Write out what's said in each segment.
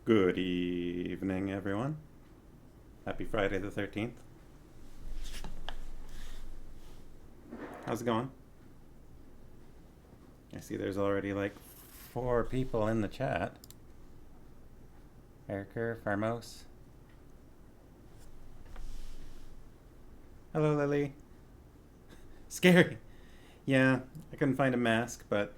Good evening, everyone. Happy Friday the 13th. How's it going? I see there's already like 4 people in the chat. Erica, Farmos. Hello, Lily. Scary. Yeah, I couldn't find a mask, but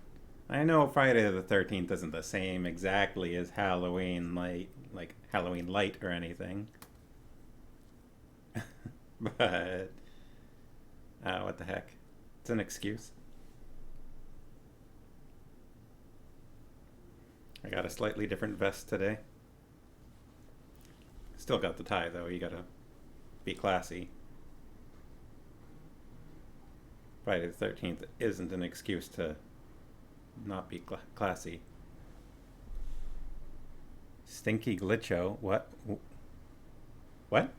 I know Friday the 13th isn't the same exactly as Halloween light, like Halloween light or anything. But, what the heck? It's an excuse. I got a slightly different vest today. Still got the tie, though. You gotta be classy. Friday the 13th isn't an excuse to not be classy. Stinky Glitcho? What? What?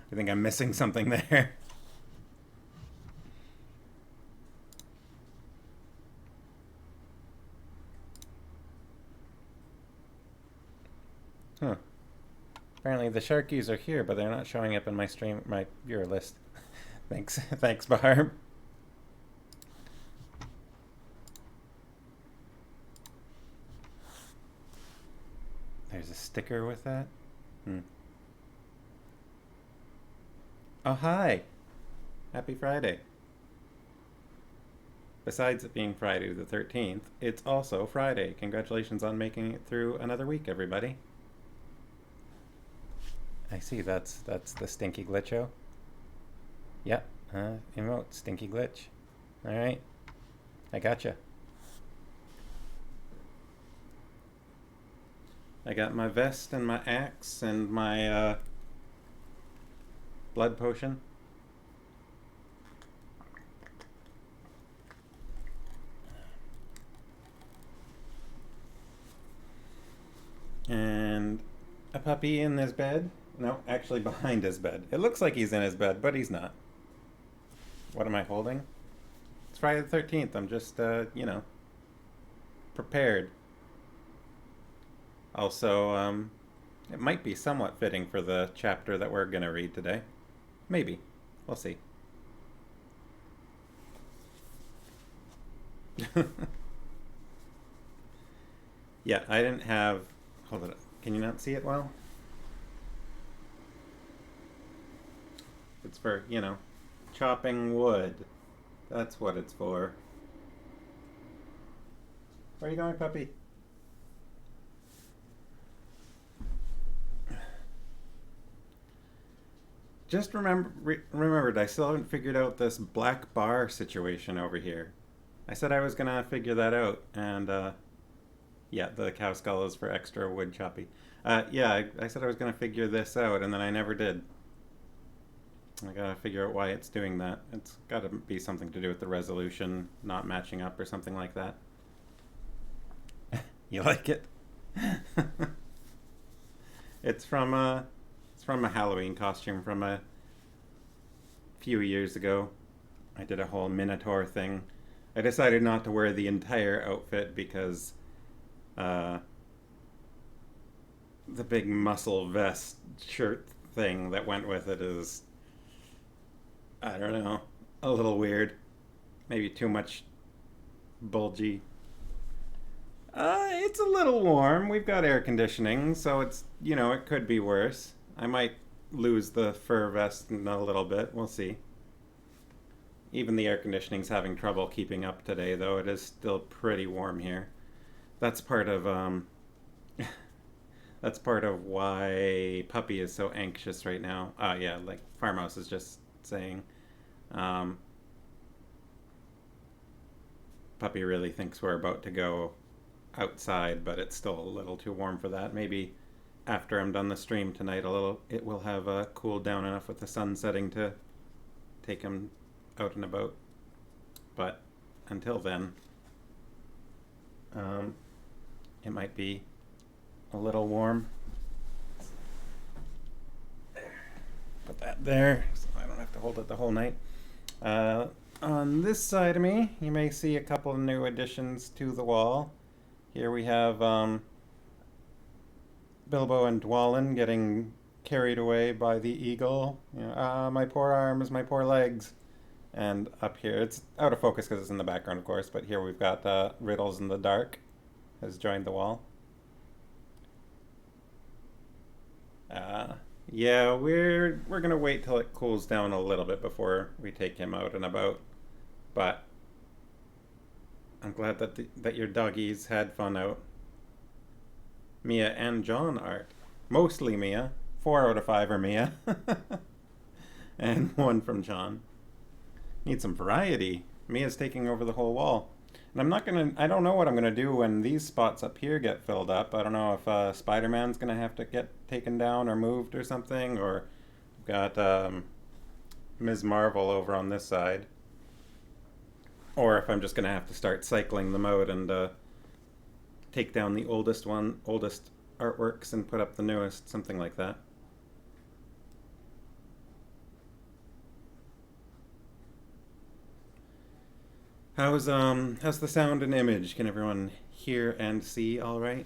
I think I'm missing something there. Huh. Apparently the Sharkies are here, but they're not showing up in my viewer list. Thanks. Thanks, Barb. There's a sticker with that? Oh, hi. Happy Friday. Besides it being Friday the 13th, it's also Friday. Congratulations on making it through another week, everybody. I see, that's the Stinky Glitcho. Yep, emote, Stinky Glitch. Alright, I gotcha. I got my vest and my axe and my blood potion. And a puppy in his bed. No, actually behind his bed. It looks like he's in his bed, but he's not. What am I holding? It's Friday the 13th. I'm just, prepared. Also, it might be somewhat fitting for the chapter that we're going to read today. Maybe. We'll see. Yeah, I didn't have... Hold it up. Can you not see it well? It's for, chopping wood. That's what it's for. Where are you going, puppy? Just remembered, I still haven't figured out this black bar situation over here. I said I was gonna figure that out, and yeah, the cow skull is for extra wood choppy. Yeah, I said I was gonna figure this out, and then I never did. I gotta figure out why it's doing that. It's gotta be something to do with the resolution not matching up or something like that. You like it? It's from a Halloween costume from a few years ago. I did a whole Minotaur thing. I decided not to wear the entire outfit because the big muscle vest shirt thing that went with it is, I don't know, a little weird. Maybe too much bulgy. It's a little warm. We've got air conditioning, so it's, it could be worse. I might lose the fur vest in a little bit. We'll see. Even the air conditioning's having trouble keeping up today, though. It is still pretty warm here. That's part of that's part of why Puppy is so anxious right now. Yeah, like Farmhouse is just saying. Puppy really thinks we're about to go outside, but it's still a little too warm for that. Maybe after I'm done the stream tonight, it will have cooled down enough with the sun setting to take him out and about. But until then, it might be a little warm. Put that there so I don't have to hold it the whole night. On this side of me, you may see a couple of new additions to the wall. Here we have Bilbo and Dwalin getting carried away by the eagle. My poor arms, my poor legs. And up here, it's out of focus because it's in the background, of course, but here we've got Riddles in the Dark has joined the wall. Uh, yeah, we're gonna wait till it cools down a little bit before we take him out and about. But I'm glad that your doggies had fun out. Mia and John art. Mostly Mia. 4 out of 5 are Mia. And 1 from John. Need some variety. Mia's taking over the whole wall. And I don't know what I'm gonna do when these spots up here get filled up. I don't know if Spider-Man's gonna have to get taken down or moved or something, or we've got Ms. Marvel over on this side. Or if I'm just gonna have to start cycling them out and take down the oldest artworks and put up the newest, something like that. How's the sound and image? Can everyone hear and see all right?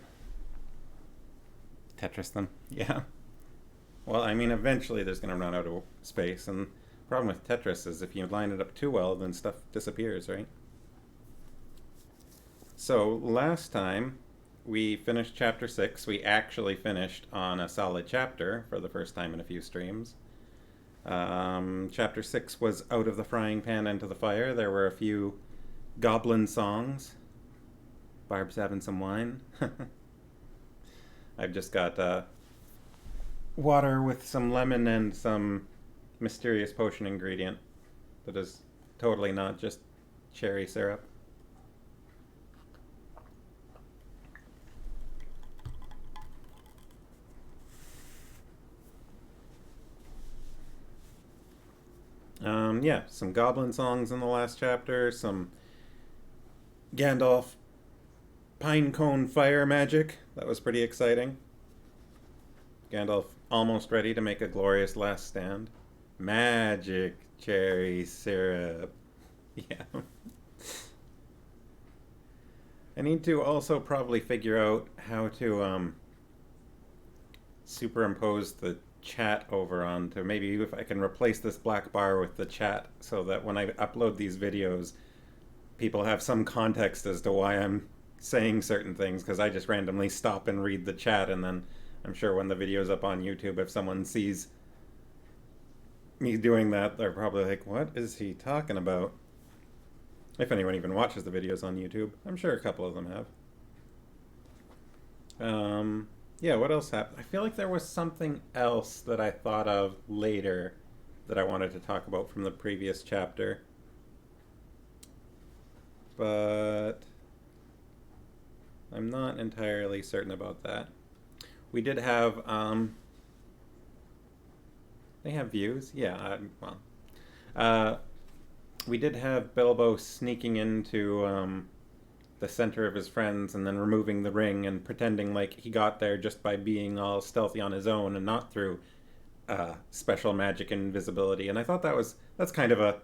Tetris them. Yeah. Well, I mean, eventually there's going to run out of space, and the problem with Tetris is if you line it up too well, then stuff disappears, right? So last time we finished chapter 6. We actually finished on a solid chapter for the first time in a few streams. Chapter 6 was out of the frying pan into the fire. There were a few goblin songs. Barb's having some wine. I've just got water with some lemon and some mysterious potion ingredient that is totally not just cherry syrup. Yeah, some goblin songs in the last chapter, some Gandalf pinecone fire magic. That was pretty exciting. Gandalf almost ready to make a glorious last stand. Magic cherry syrup. Yeah. I need to also probably figure out how to superimpose the chat over onto, maybe if I can replace this black bar with the chat so that when I upload these videos, people have some context as to why I'm saying certain things, because I just randomly stop and read the chat, and then I'm sure when the video's up on YouTube, if someone sees me doing that, they're probably like, what is he talking about? If anyone even watches the videos on YouTube. I'm sure a couple of them have. Yeah, what else happened? I feel like there was something else that I thought of later that I wanted to talk about from the previous chapter. But I'm not entirely certain about that. We did have, they have views? Yeah, we did have Bilbo sneaking into the center of his friends and then removing the ring and pretending like he got there just by being all stealthy on his own and not through special magic and invisibility. And I thought that's kind of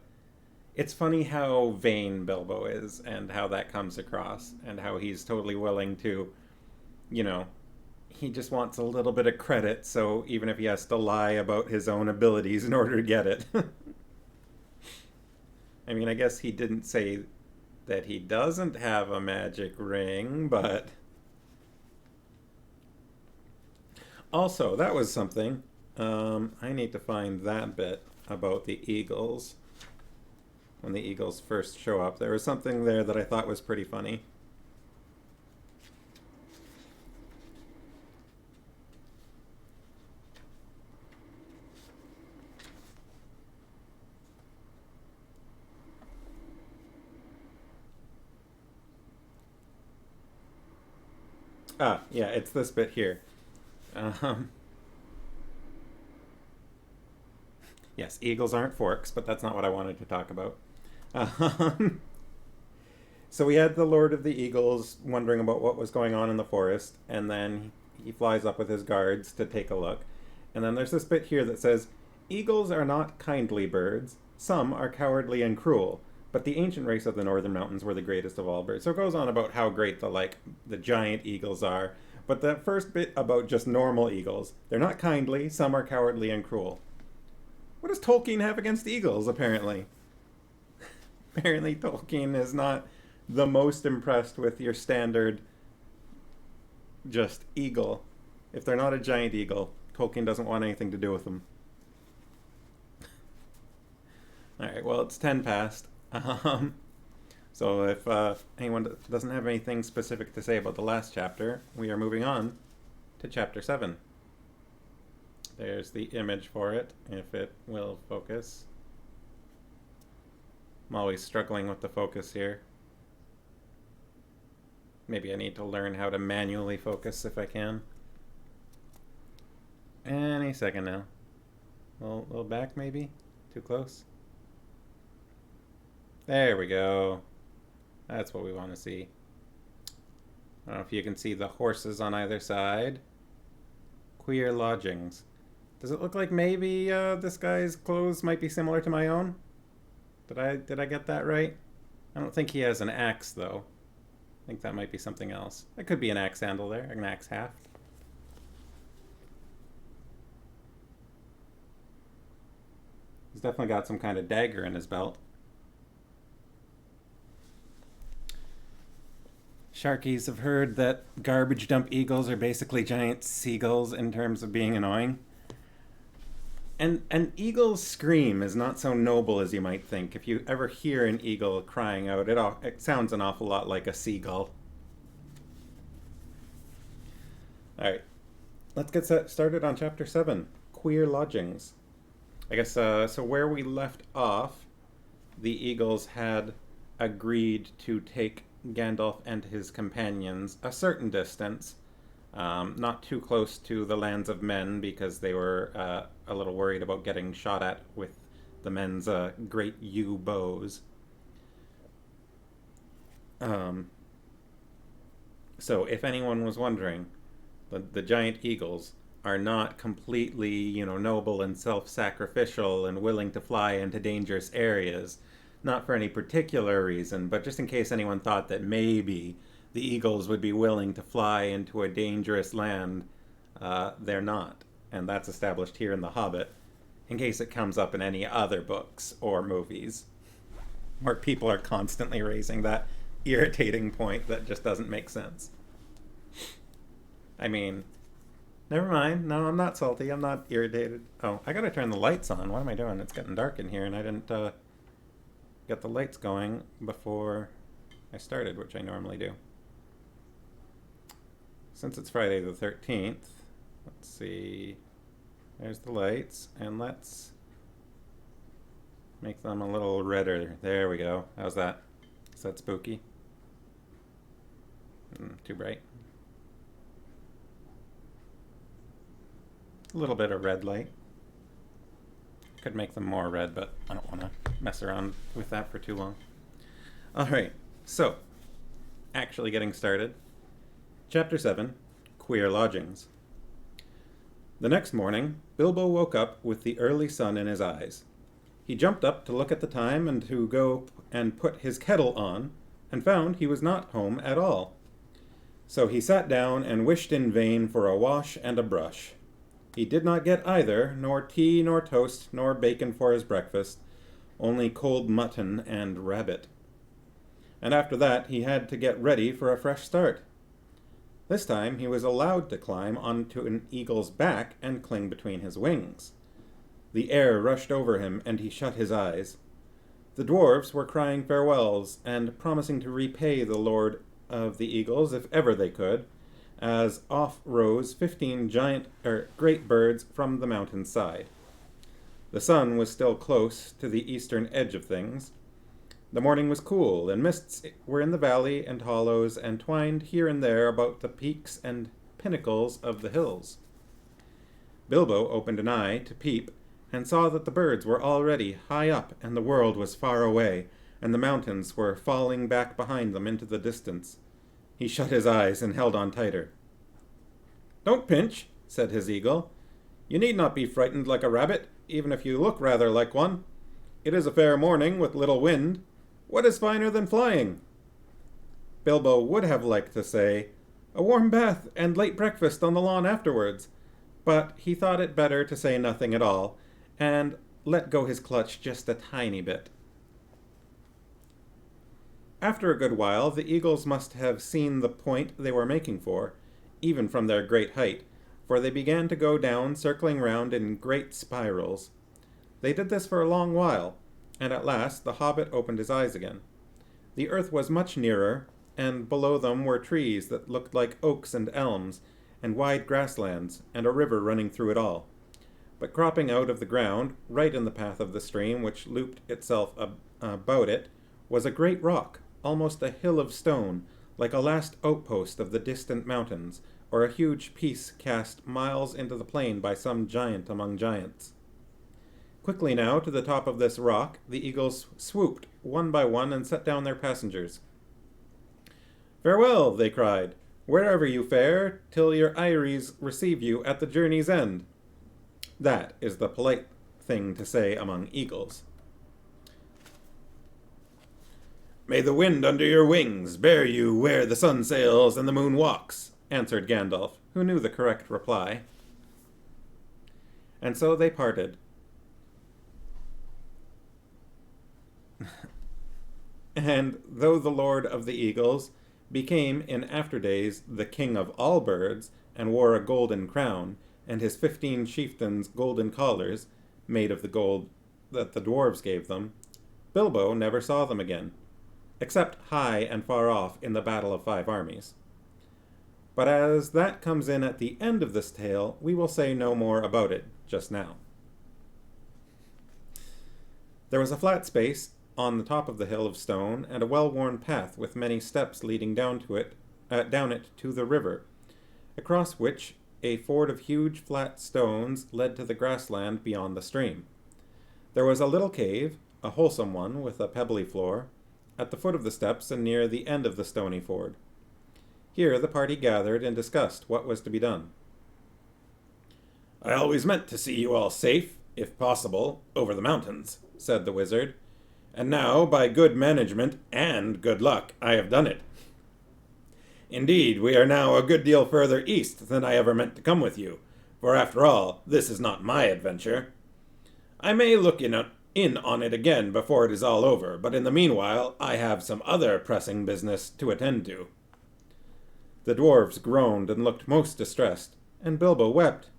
it's funny how vain Bilbo is and how that comes across and how he's totally willing to, he just wants a little bit of credit, so even if he has to lie about his own abilities in order to get it. I mean, I guess he didn't say that he doesn't have a magic ring, but also, that was something. I need to find that bit about the eagles. When the eagles first show up, there was something there that I thought was pretty funny. Yeah, it's this bit here. Um, yes, eagles aren't forks, but that's not what I wanted to talk about. Um, so we had the Lord of the Eagles wondering about what was going on in the forest, and then he flies up with his guards to take a look. And then there's this bit here that says, "Eagles are not kindly birds. Some are cowardly and cruel, but the ancient race of the northern mountains were the greatest of all birds." So it goes on about how great the giant eagles are, But the first bit about just normal eagles. They're not kindly, some are cowardly and cruel. What does Tolkien have against eagles, apparently? Apparently Tolkien is not the most impressed with your standard just eagle. If they're not a giant eagle, Tolkien doesn't want anything to do with them. Alright, well, it's 10 past. So if anyone doesn't have anything specific to say about the last chapter, we are moving on to chapter 7. There's the image for it, if it will focus. I'm always struggling with the focus here. Maybe I need to learn how to manually focus if I can. Any second now. A little back maybe? Too close? There we go. That's what we want to see. I don't know if you can see the horses on either side. Queer Lodgings. Does it look like maybe this guy's clothes might be similar to my own? Did I get that right? I don't think he has an axe though. I think that might be something else. That could be an axe handle there, an axe haft. He's definitely got some kind of dagger in his belt. Sharkies have heard that garbage dump eagles are basically giant seagulls in terms of being annoying. And an eagle's scream is not so noble as you might think. If you ever hear an eagle crying out, it sounds an awful lot like a seagull. Alright, let's get started on chapter 7, Queer Lodgings. I guess, so where we left off, the eagles had agreed to take Gandalf and his companions a certain distance, not too close to the lands of men because they were a little worried about getting shot at with the men's great yew bows. So if anyone was wondering, the giant eagles are not completely, noble and self-sacrificial and willing to fly into dangerous areas. Not for any particular reason, but just in case anyone thought that maybe the eagles would be willing to fly into a dangerous land, they're not. And that's established here in The Hobbit, in case it comes up in any other books or movies, where people are constantly raising that irritating point that just doesn't make sense. I mean, never mind. No, I'm not salty. I'm not irritated. Oh, I gotta turn the lights on. What am I doing? It's getting dark in here, and I didn't get the lights going before I started, which I normally do. Since it's Friday the 13th, let's see. There's the lights, and let's make them a little redder. There we go. How's that? Is that spooky? Too bright. A little bit of red light. Could make them more red, but I don't want to mess around with that for too long. Alright, so, actually getting started. Chapter 7, Queer Lodgings. The next morning, Bilbo woke up with the early sun in his eyes. He jumped up to look at the time and to go and put his kettle on, and found he was not home at all. So he sat down and wished in vain for a wash and a brush. He did not get either, nor tea, nor toast, nor bacon for his breakfast, only cold mutton and rabbit. And after that he had to get ready for a fresh start. This time he was allowed to climb onto an eagle's back and cling between his wings. The air rushed over him, and he shut his eyes. The dwarves were crying farewells, and promising to repay the Lord of the Eagles if ever they could, as off rose 15 great birds from the mountain's side. The sun was still close to the eastern edge of things. The morning was cool, and mists were in the valley and hollows and twined here and there about the peaks and pinnacles of the hills. Bilbo opened an eye to peep, and saw that the birds were already high up, and the world was far away, and the mountains were falling back behind them into the distance. He shut his eyes and held on tighter. "Don't pinch," said his eagle. "You need not be frightened like a rabbit, even if you look rather like one. It is a fair morning with little wind. What is finer than flying?" Bilbo would have liked to say, A warm bath and late breakfast on the lawn afterwards. But he thought it better to say nothing at all, and let go his clutch just a tiny bit. After a good while, the eagles must have seen the point they were making for, even from their great height, for they began to go down, circling round in great spirals. They did this for a long while, and at last the hobbit opened his eyes again. The earth was much nearer, and below them were trees that looked like oaks and elms, and wide grasslands, and a river running through it all. But cropping out of the ground, right in the path of the stream which looped itself about it, was a great rock, almost a hill of stone, like a last outpost of the distant mountains, or a huge piece cast miles into the plain by some giant among giants. Quickly now, to the top of this rock, the eagles swooped, one by one, and set down their passengers. "Farewell," they cried, "wherever you fare, till your eyries receive you at the journey's end." That is the polite thing to say among eagles. "May the wind under your wings bear you where the sun sails and the moon walks," answered Gandalf, who knew the correct reply. And so they parted. And though the Lord of the Eagles became in after days the king of all birds, and wore a golden crown, and his 15 chieftains golden collars, made of the gold that the dwarves gave them, Bilbo never saw them again, except high and far off in the Battle of 5 Armies. But as that comes in at the end of this tale, we will say no more about it just now. There was a flat space on the top of the hill of stone, and a well-worn path with many steps leading down it to the river, across which a ford of huge flat stones led to the grassland beyond the stream. There was a little cave, a wholesome one with a pebbly floor, at the foot of the steps and near the end of the stony ford. Here the party gathered and discussed what was to be done. "I always meant to see you all safe, if possible, over the mountains," said the wizard. "And now, by good management and good luck, I have done it. Indeed, we are now a good deal further east than I ever meant to come with you, for after all, this is not my adventure. I may look in on it again before it is all over, but in the meanwhile I have some other pressing business to attend to." The dwarves groaned and looked most distressed, and Bilbo wept.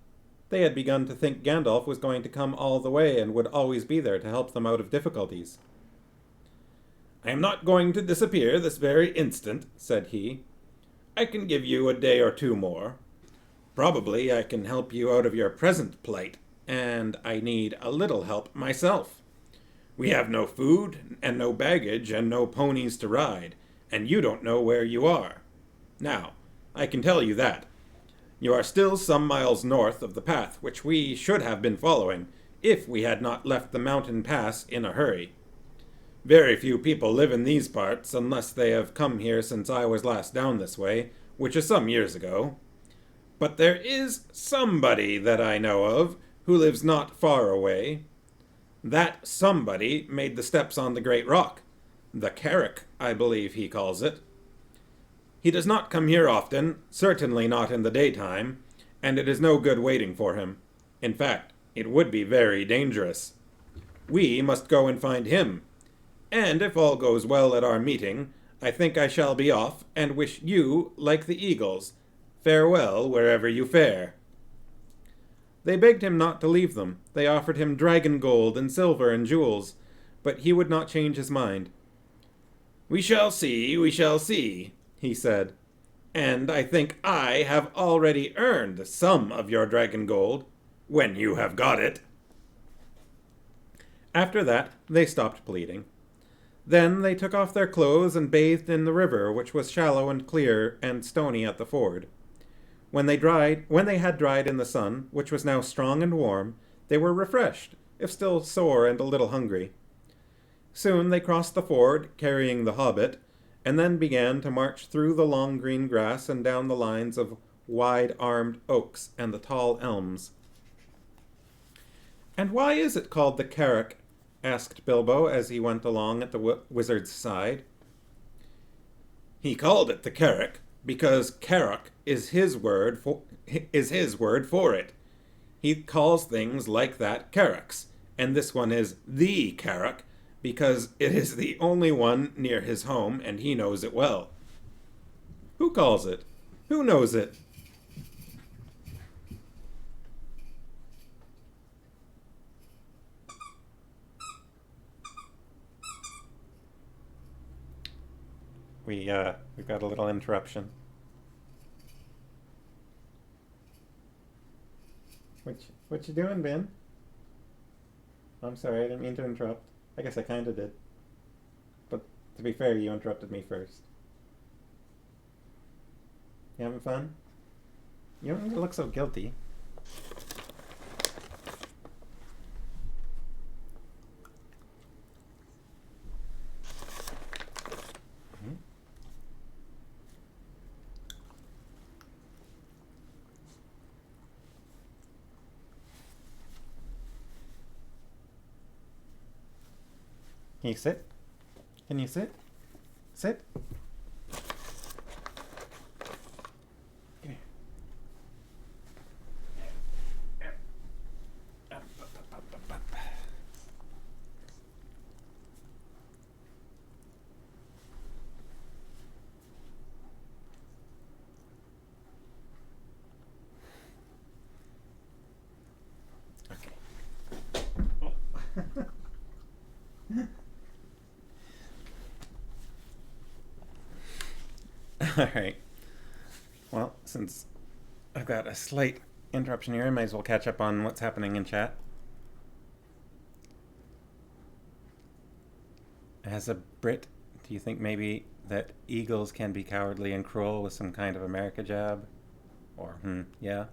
They had begun to think Gandalf was going to come all the way and would always be there to help them out of difficulties. "I am not going to disappear this very instant," said he. "I can give you a day or two more. Probably I can help you out of your present plight, and I need a little help myself. We have no food, and no baggage, and no ponies to ride, and you don't know where you are. Now, I can tell you that. You are still some miles north of the path which we should have been following, if we had not left the mountain pass in a hurry. Very few people live in these parts, unless they have come here since I was last down this way, which is some years ago. But there is somebody that I know of, who lives not far away. That somebody made the steps on the great rock. The Carrick, I believe he calls it. He does not come here often, certainly not in the daytime, and it is no good waiting for him. In fact, it would be very dangerous. We must go and find him. And if all goes well at our meeting, I think I shall be off, and wish you, like the eagles, farewell wherever you fare." They begged him not to leave them. They offered him dragon gold and silver and jewels, but he would not change his mind. We shall see, he said, and I think I have already earned some of your dragon gold, when you have got it." After that, they stopped pleading. Then they took off their clothes and bathed in the river, which was shallow and clear and stony at the ford. When they had dried in the sun, which was now strong and warm, they were refreshed, if still sore and a little hungry. Soon they crossed the ford, carrying the Hobbit, and then began to march through the long green grass and down the lines of wide-armed oaks and the tall elms. "And why is it called the Carrick?" asked Bilbo as he went along at the wizard's side. "He called it the Carrick because Carrock is his word for it. He calls things like that Carrocks, and this one is the Carrock because it is the only one near his home and he knows it well. Who calls it? Who knows it? We've got a little interruption. What you doing, Ben? I'm sorry, I didn't mean to interrupt. I guess I kinda did. But to be fair, you interrupted me first. You having fun? You don't need to look so guilty. Can you sit? Can you sit? Sit? Come here. Okay. All right. Well, since I've got a slight interruption here, I might as well catch up on what's happening in chat. As a Brit, do you think maybe that eagles can be cowardly and cruel with some kind of America jab? Or, yeah?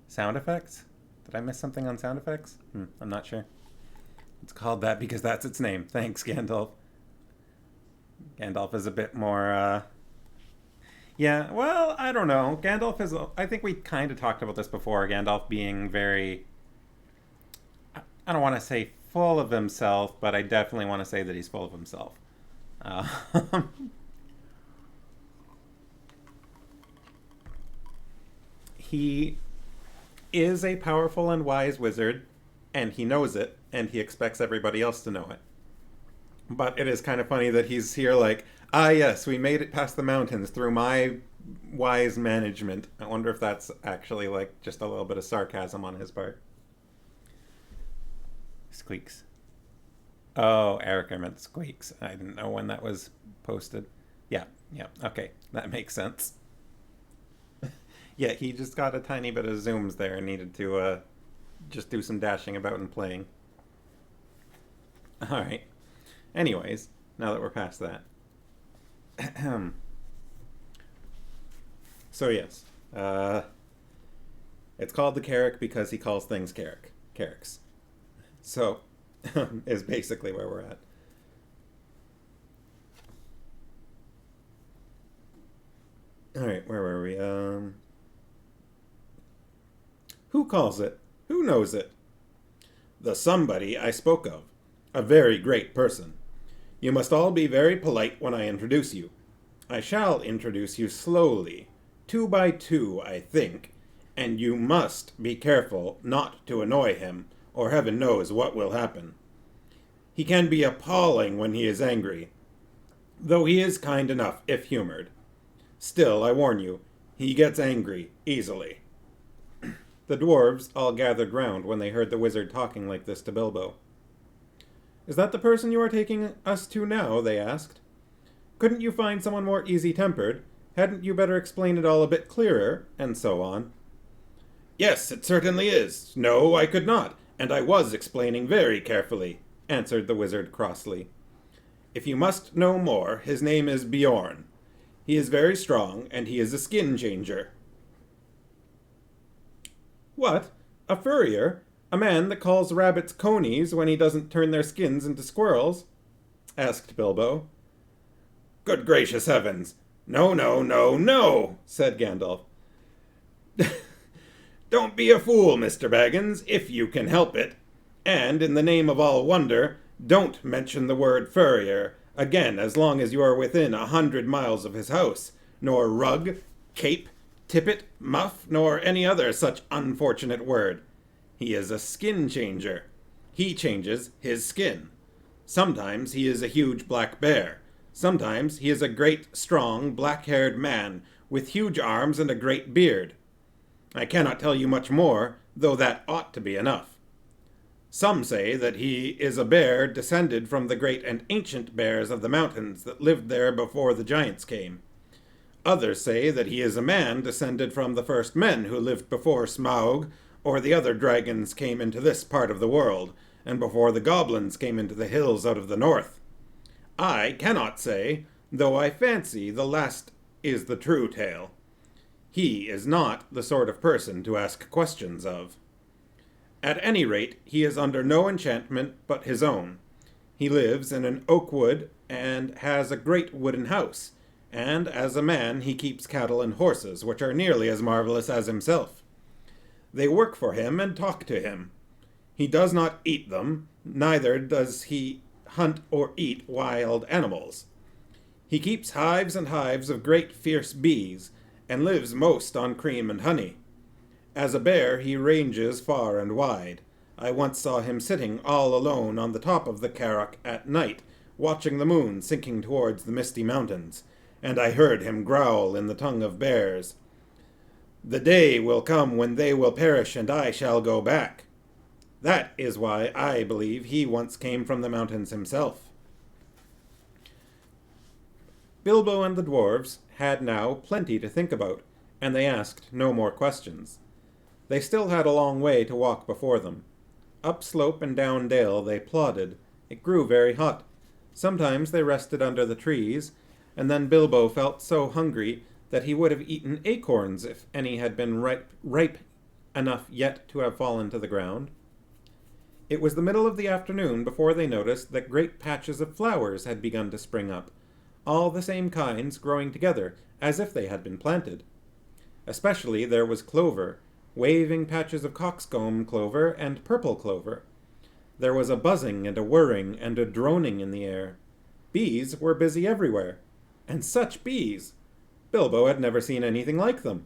Sound effects? Did I miss something on sound effects? I'm not sure. It's called that because that's its name. Thanks, Gandalf. Gandalf is a bit more, yeah, well, I don't know. Gandalf is... I think we kind of talked about this before. Gandalf being very... I don't want to say full of himself, but I definitely want to say that he's full of himself. He is a powerful and wise wizard, and he knows it, and he expects everybody else to know it. But it is kind of funny that he's here like, yes, we made it past the mountains through my wise management. I wonder if that's actually like just a little bit of sarcasm on his part. Squeaks. Oh, Erica meant squeaks. I didn't know when that was posted. Yeah, okay, that makes sense. Yeah, he just got a tiny bit of zooms there and needed to just do some dashing about and playing. Alright. Anyways, now that we're past that. So yes. It's called the Carrack because he calls things Carracks. So, is basically where we're at. Alright, where were we? Who calls it? Who knows it? The somebody I spoke of. A very great person. You must all be very polite when I introduce you. I shall introduce you slowly, 2 by 2, I think, and you must be careful not to annoy him, or heaven knows what will happen. He can be appalling when he is angry, though he is kind enough if humored. Still, I warn you, he gets angry easily. The dwarves all gathered round when they heard the wizard talking like this to Bilbo. Is that the person you are taking us to now? They asked. Couldn't you find someone more easy-tempered? Hadn't you better explain it all a bit clearer? And so on. Yes, it certainly is. No, I could not, and I was explaining very carefully, answered the wizard crossly. If you must know more, his name is Bjorn. He is very strong, and he is a skin changer. What? A furrier? A man that calls rabbits conies when he doesn't turn their skins into squirrels? Asked Bilbo. Good gracious heavens! No, no, no, no! Said Gandalf. Don't be a fool, Mr. Baggins, if you can help it. And, in the name of all wonder, don't mention the word furrier. Again, as long as you are within 100 miles of his house, nor rug, cape, tippet, muff, nor any other such unfortunate word. He is a skin changer. He changes his skin. Sometimes he is a huge black bear. Sometimes he is a great, strong, black-haired man with huge arms and a great beard. I cannot tell you much more, though that ought to be enough. Some say that he is a bear descended from the great and ancient bears of the mountains that lived there before the giants came. Others say that he is a man descended from the first men who lived before Smaug or the other dragons came into this part of the world, and before the goblins came into the hills out of the north. I cannot say, though I fancy the last is the true tale. He is not the sort of person to ask questions of. At any rate, he is under no enchantment but his own. He lives in an oak wood and has a great wooden house, and as a man he keeps cattle and horses, which are nearly as marvelous as himself. They work for him and talk to him. He does not eat them, neither does he hunt or eat wild animals. He keeps hives and hives of great fierce bees, and lives most on cream and honey. As a bear he ranges far and wide. I once saw him sitting all alone on the top of the Carrock at night, watching the moon sinking towards the misty mountains, and I heard him growl in the tongue of bears, "The day will come when they will perish, and I shall go back." That is why I believe he once came from the mountains himself. Bilbo and the dwarves had now plenty to think about, and they asked no more questions. They still had a long way to walk before them. Up slope and down dale they plodded. It grew very hot. Sometimes they rested under the trees, and then Bilbo felt so hungry that he would have eaten acorns if any had been ripe enough yet to have fallen to the ground. It was the middle of the afternoon before they noticed that great patches of flowers had begun to spring up, all the same kinds growing together, as if they had been planted. Especially there was clover, waving patches of coxcomb clover and purple clover. There was a buzzing and a whirring and a droning in the air. Bees were busy everywhere. And such bees! Bilbo had never seen anything like them.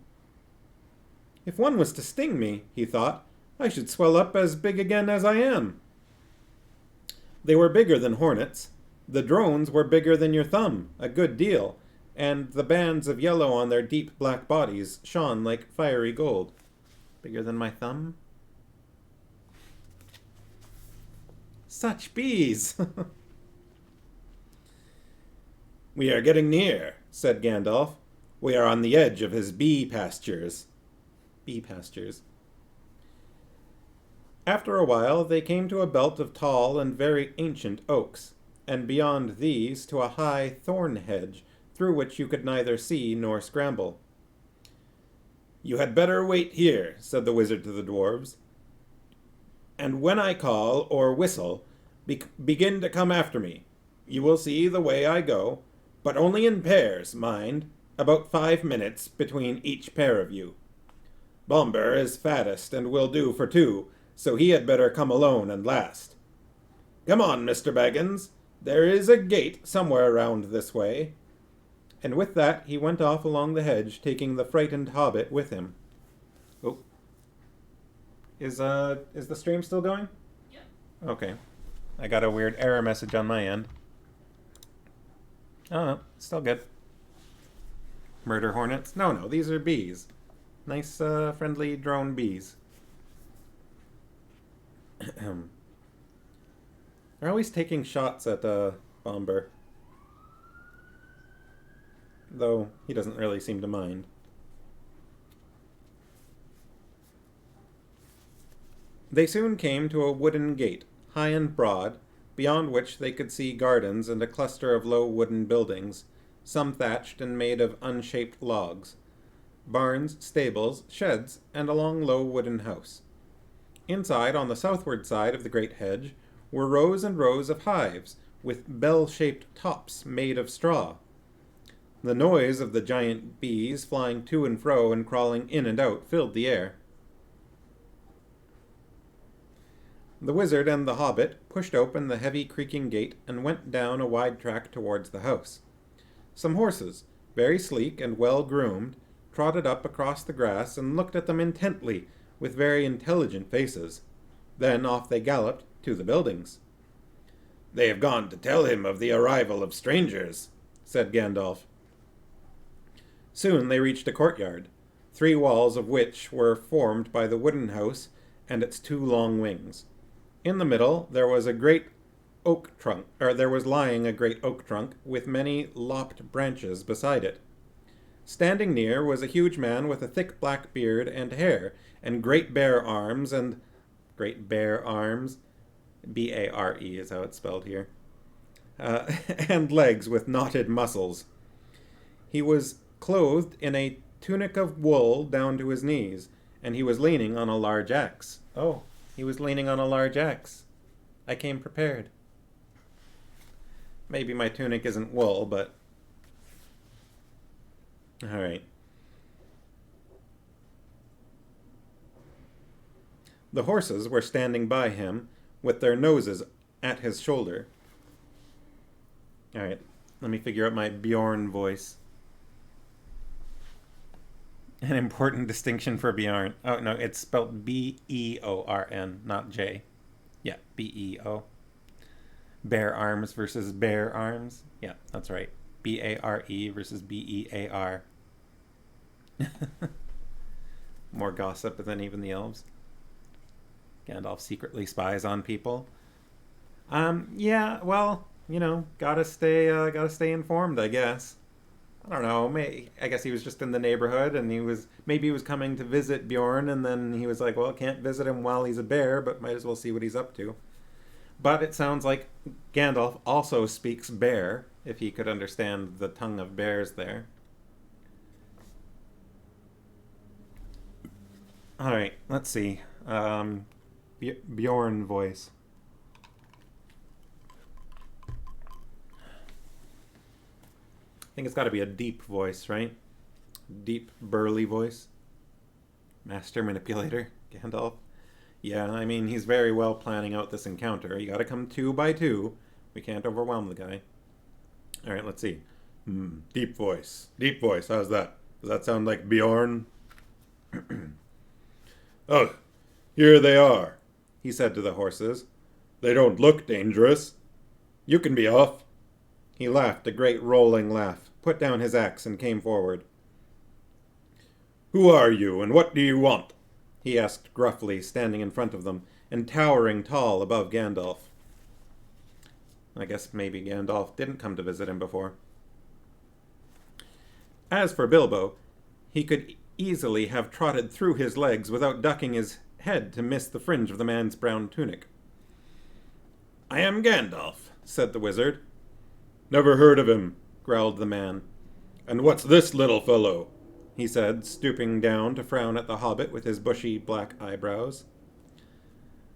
If one was to sting me, he thought, I should swell up as big again as I am. They were bigger than hornets. The drones were bigger than your thumb, a good deal, and the bands of yellow on their deep black bodies shone like fiery gold. Bigger than my thumb? Such bees! We are getting near, said Gandalf. We are on the edge of his bee pastures. Bee pastures. After a while they came to a belt of tall and very ancient oaks, and beyond these to a high thorn hedge, through which you could neither see nor scramble. You had better wait here, said the wizard to the dwarves, and when I call or whistle, begin to come after me. You will see the way I go, but only in pairs, mind, about 5 minutes between each pair of you. Bombur is fattest and will do for 2, so he had better come alone and last. Come on, Mr. Baggins, there is a gate somewhere round this way. And with that he went off along the hedge, taking the frightened hobbit with him. Oh. Is the stream still going? Yep. Okay. I got a weird error message on my end. Oh, no, still good. Murder hornets? No, these are bees. Nice, friendly drone bees. They're always taking shots at, Bombur. Though he doesn't really seem to mind. They soon came to a wooden gate, high and broad, beyond which they could see gardens and a cluster of low wooden buildings, some thatched and made of unshaped logs, barns, stables, sheds, and a long low wooden house. Inside, on the southward side of the great hedge, were rows and rows of hives, with bell-shaped tops made of straw. The noise of the giant bees flying to and fro and crawling in and out filled the air. The wizard and the hobbit pushed open the heavy creaking gate and went down a wide track towards the house. Some horses, very sleek and well groomed, trotted up across the grass and looked at them intently with very intelligent faces. Then off they galloped to the buildings. "They have gone to tell him of the arrival of strangers," said Gandalf. Soon they reached a courtyard, 3 walls of which were formed by the wooden house and its 2 long wings. In the middle there was lying a great oak trunk with many lopped branches beside it. Standing near was a huge man with a thick black beard and hair, and great bare arms, B-A-R-E is how it's spelled here, and legs with knotted muscles. He was clothed in a tunic of wool down to his knees, and he was leaning on a large axe. Oh, he was leaning on a large axe. I came prepared. Maybe my tunic isn't wool, but... Alright. The horses were standing by him, with their noses at his shoulder. Alright, let me figure out my Bjorn voice. An important distinction for Bjorn. Oh, no, it's spelled B-E-O-R-N, not J. Yeah, B-E-O. Bare arms versus bare arms. Yeah, that's right. B-A-R-E versus B-E-A-R. More gossip than even the elves. Gandalf secretly spies on people. Yeah, well, gotta stay informed, I guess. I don't know. I guess he was just in the neighborhood, and maybe he was coming to visit Bjorn, and then he was like, well, can't visit him while he's a bear, but might as well see what he's up to. But it sounds like Gandalf also speaks bear, if he could understand the tongue of bears there. All right, let's see. Bjorn voice. I think it's got to be a deep voice, right? Deep, burly voice. Master manipulator, Gandalf. Yeah, I mean, he's very well planning out this encounter. You got to come 2 by 2. We can't overwhelm the guy. All right, let's see. Deep voice. Deep voice. How's that? Does that sound like Bjorn? "Oh, here they are," he said to the horses. "They don't look dangerous. You can be off." He laughed a great rolling laugh, put down his axe, and came forward. "Who are you, and what do you want?" he asked gruffly, standing in front of them, and towering tall above Gandalf. I guess maybe Gandalf didn't come to visit him before. As for Bilbo, he could easily have trotted through his legs without ducking his head to miss the fringe of the man's brown tunic. "I am Gandalf," said the wizard. "Never heard of him," growled the man. "And what's this little fellow?" he said, stooping down to frown at the hobbit with his bushy black eyebrows.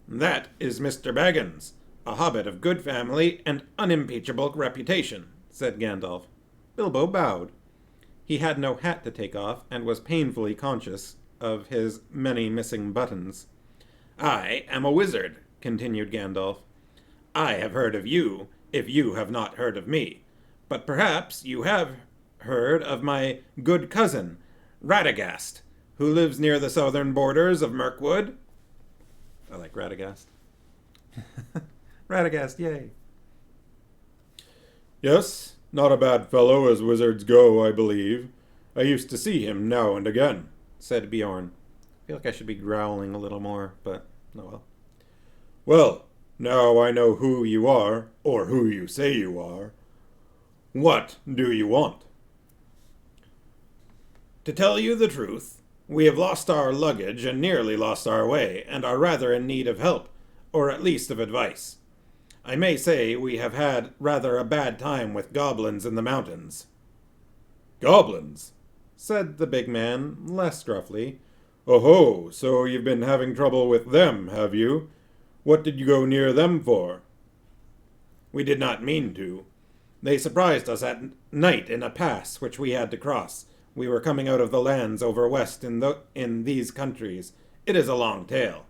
"That is Mr. Baggins, a hobbit of good family and unimpeachable reputation," said Gandalf. Bilbo bowed. He had no hat to take off, and was painfully conscious of his many missing buttons. "I am a wizard," continued Gandalf. "I have heard of you, if you have not heard of me. But perhaps you have heard of my good cousin, Radagast, who lives near the southern borders of Mirkwood." I like Radagast. Radagast, yay. "Yes, not a bad fellow as wizards go, I believe. I used to see him now and again," said Bjorn. I feel like I should be growling a little more, but oh well. "Well, now I know who you are, or who you say you are. What do you want?" "To tell you the truth, we have lost our luggage and nearly lost our way, and are rather in need of help, or at least of advice. I may say we have had rather a bad time with goblins in the mountains." "Goblins?" said the big man, less gruffly. "Oh-ho, so you've been having trouble with them, have you? What did you go near them for?" "We did not mean to. They surprised us at night in a pass which we had to cross. We were coming out of the lands over west in these countries. It is a long tale."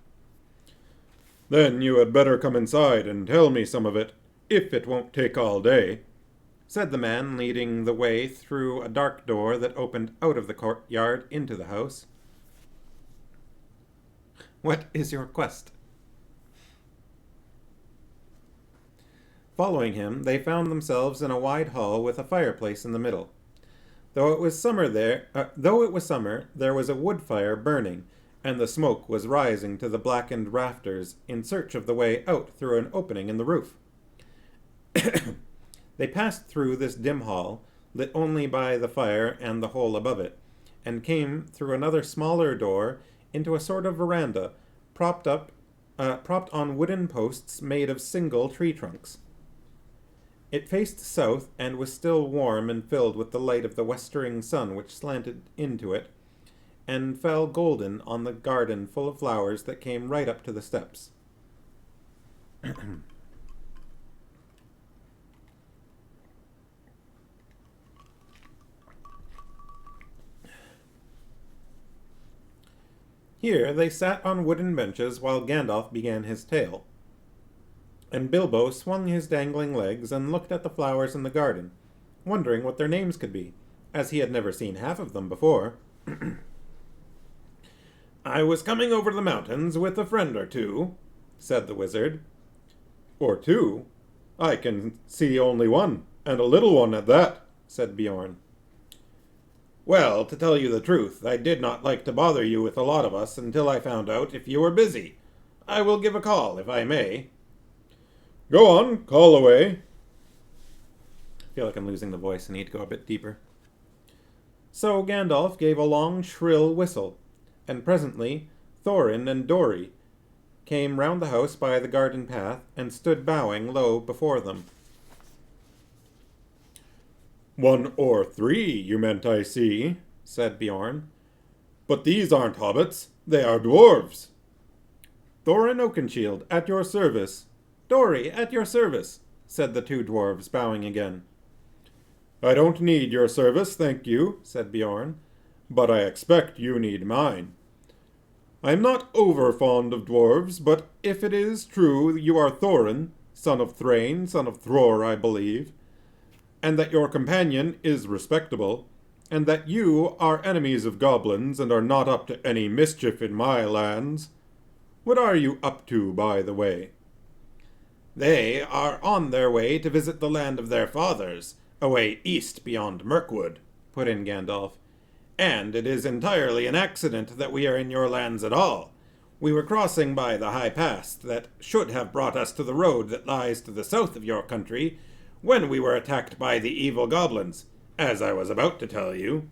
Then you had better come inside and tell me some of it, if it won't take all day, said the man, leading the way through a dark door that opened out of the courtyard into the house. What is your quest? Following him, they found themselves in a wide hall with a fireplace in the middle. Though it was summer, there was a wood fire burning, and the smoke was rising to the blackened rafters in search of the way out through an opening in the roof. They passed through this dim hall, lit only by the fire and the hole above it, and came through another smaller door into a sort of veranda, propped on wooden posts made of single tree trunks. It faced south and was still warm and filled with the light of the westering sun which slanted into it and fell golden on the garden full of flowers that came right up to the steps. Here they sat on wooden benches while Gandalf began his tale, and Bilbo swung his dangling legs and looked at the flowers in the garden, wondering what their names could be, as he had never seen half of them before. I was coming over the mountains with a friend or two, said the wizard. Or two? I can see only one, and a little one at that, said Bjorn. Well, to tell you the truth, I did not like to bother you with a lot of us until I found out if you were busy. I will give a call, if I may. Go on, call away. I feel like I'm losing the voice. I need to go a bit deeper. So Gandalf gave a long, shrill whistle, and presently Thorin and Dori came round the house by the garden path and stood bowing low before them. 1 or 3, you meant, I see, said Bjorn. But these aren't hobbits, they are dwarves. Thorin Oakenshield, at your service. Dori, at your service, said the two dwarves, bowing again. I don't need your service, thank you, said Bjorn, but I expect you need mine. I am not over fond of dwarves, but if it is true you are Thorin, son of Thrain, son of Thror, I believe, and that your companion is respectable, and that you are enemies of goblins and are not up to any mischief in my lands, what are you up to, by the way? They are on their way to visit the land of their fathers, away east beyond Mirkwood, put in Gandalf. And it is entirely an accident that we are in your lands at all. We were crossing by the high pass that should have brought us to the road that lies to the south of your country, when we were attacked by the evil goblins, as I was about to tell you.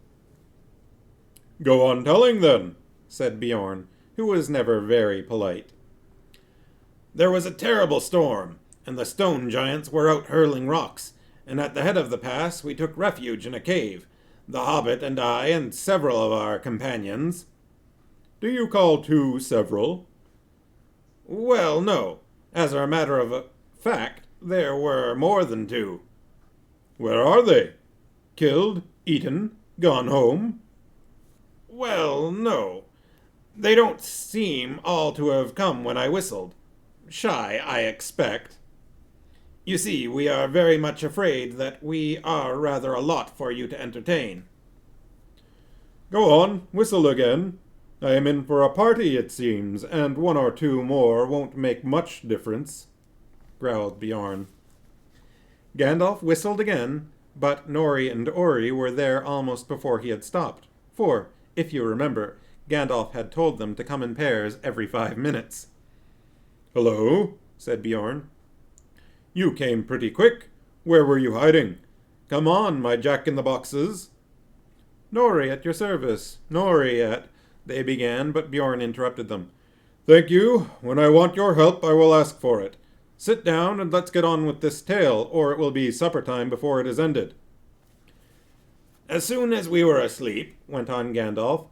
Go on telling, then, said Bjorn, who was never very polite. There was a terrible storm, and the stone giants were out hurling rocks, and at the head of the pass we took refuge in a cave, the Hobbit and I and several of our companions. Do you call 2 several? Well, no. As a matter of fact, there were more than 2. Where are they? Killed, eaten, gone home? Well, no. They don't seem all to have come when I whistled. Shy, I expect. You see, we are very much afraid that we are rather a lot for you to entertain. Go on, whistle again. I am in for a party, it seems, and 1 or 2 more won't make much difference, growled Bjorn. Gandalf whistled again, but Nori and Ori were there almost before he had stopped, for, if you remember, Gandalf had told them to come in pairs every 5 minutes. Hello, said Bjorn. You came pretty quick. Where were you hiding? Come on, my jack-in-the-boxes. Nori at your service. Nori at... They began, but Bjorn interrupted them. Thank you. When I want your help, I will ask for it. Sit down and let's get on with this tale, or it will be supper time before it is ended. As soon as we were asleep, went on Gandalf,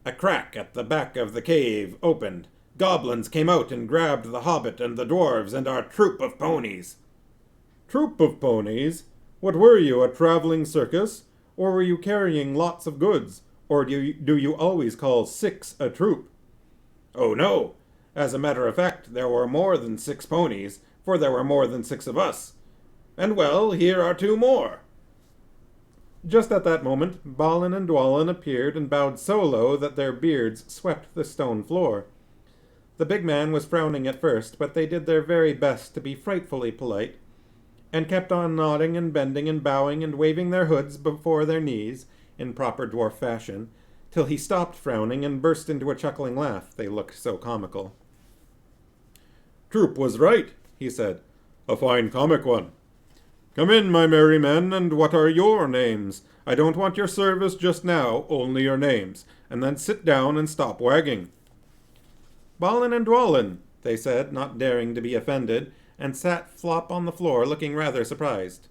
a crack at the back of the cave opened. Goblins came out and grabbed the Hobbit and the dwarves and our troop of ponies. Troop of ponies? What were you, a traveling circus? Or were you carrying lots of goods? Or do you always call 6 a troop? Oh, no. As a matter of fact, there were more than 6 ponies, for there were more than 6 of us. And well, here are 2 more. Just at that moment, Balin and Dwalin appeared and bowed so low that their beards swept the stone floor. The big man was frowning at first, but they did their very best to be frightfully polite, and kept on nodding and bending and bowing and waving their hoods before their knees, in proper dwarf fashion, till he stopped frowning and burst into a chuckling laugh. They looked so comical. "Troop was right," he said. "A fine comic one. Come in, my merry men, and what are your names? I don't want your service just now, only your names. And then sit down and stop wagging." "Balin and Dwalin," they said, not daring to be offended, and sat flop on the floor, looking rather surprised.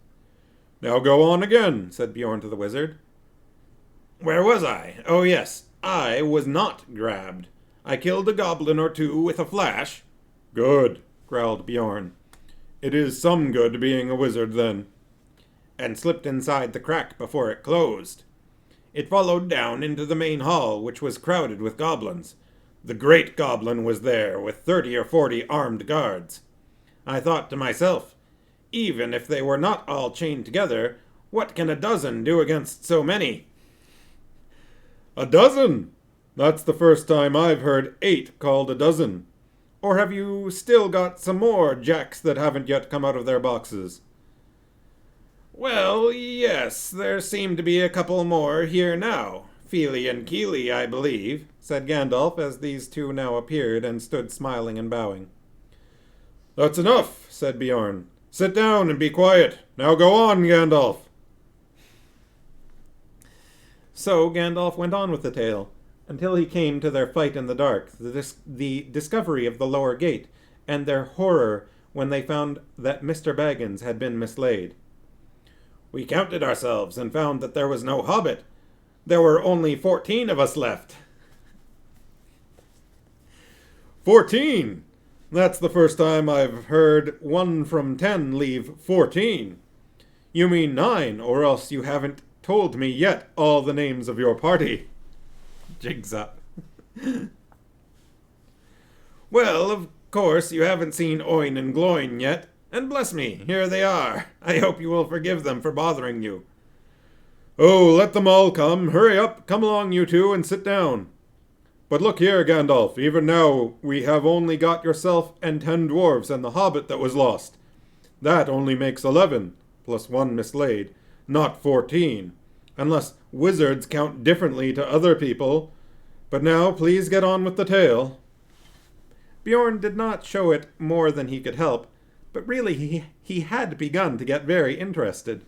"Now go on again," said Bjorn to the wizard. "Where was I? Oh, yes, I was not grabbed. I killed a goblin or 2 with a flash." "Good," growled Bjorn. "It is some good being a wizard, then." "And slipped inside the crack before it closed. It followed down into the main hall, which was crowded with goblins. The great goblin was there, with 30 or 40 armed guards. I thought to myself, even if they were not all chained together, what can a dozen do against so many?" "A dozen? That's the first time I've heard 8 called a dozen. Or have you still got some more jacks that haven't yet come out of their boxes?" "Well, yes, there seem to be a couple more here now. Feely and Keely, I believe," said Gandalf, as these 2 now appeared and stood smiling and bowing. "That's enough," said Bjorn. "Sit down and be quiet. Now go on, Gandalf." So Gandalf went on with the tale, until he came to their fight in the dark, the discovery of the lower gate, and their horror when they found that Mr. Baggins had been mislaid. "We counted ourselves and found that there was no hobbit. There were only 14 of us left." 14? That's the first time I've heard 1 from 10 leave 14. You mean 9, or else you haven't told me yet all the names of your party. Jigs up. "Well, of course, you haven't seen Oin and Gloin yet, and bless me, here they are. I hope you will forgive them for bothering you." "Oh, let them all come. Hurry up, come along, you 2, and sit down. But look here, Gandalf, even now we have only got yourself and 10 dwarves and the hobbit that was lost. That only makes 11, plus 1 mislaid, not 14. Unless wizards count differently to other people. But now, please get on with the tale." Bjorn did not show it more than he could help, but really he had begun to get very interested.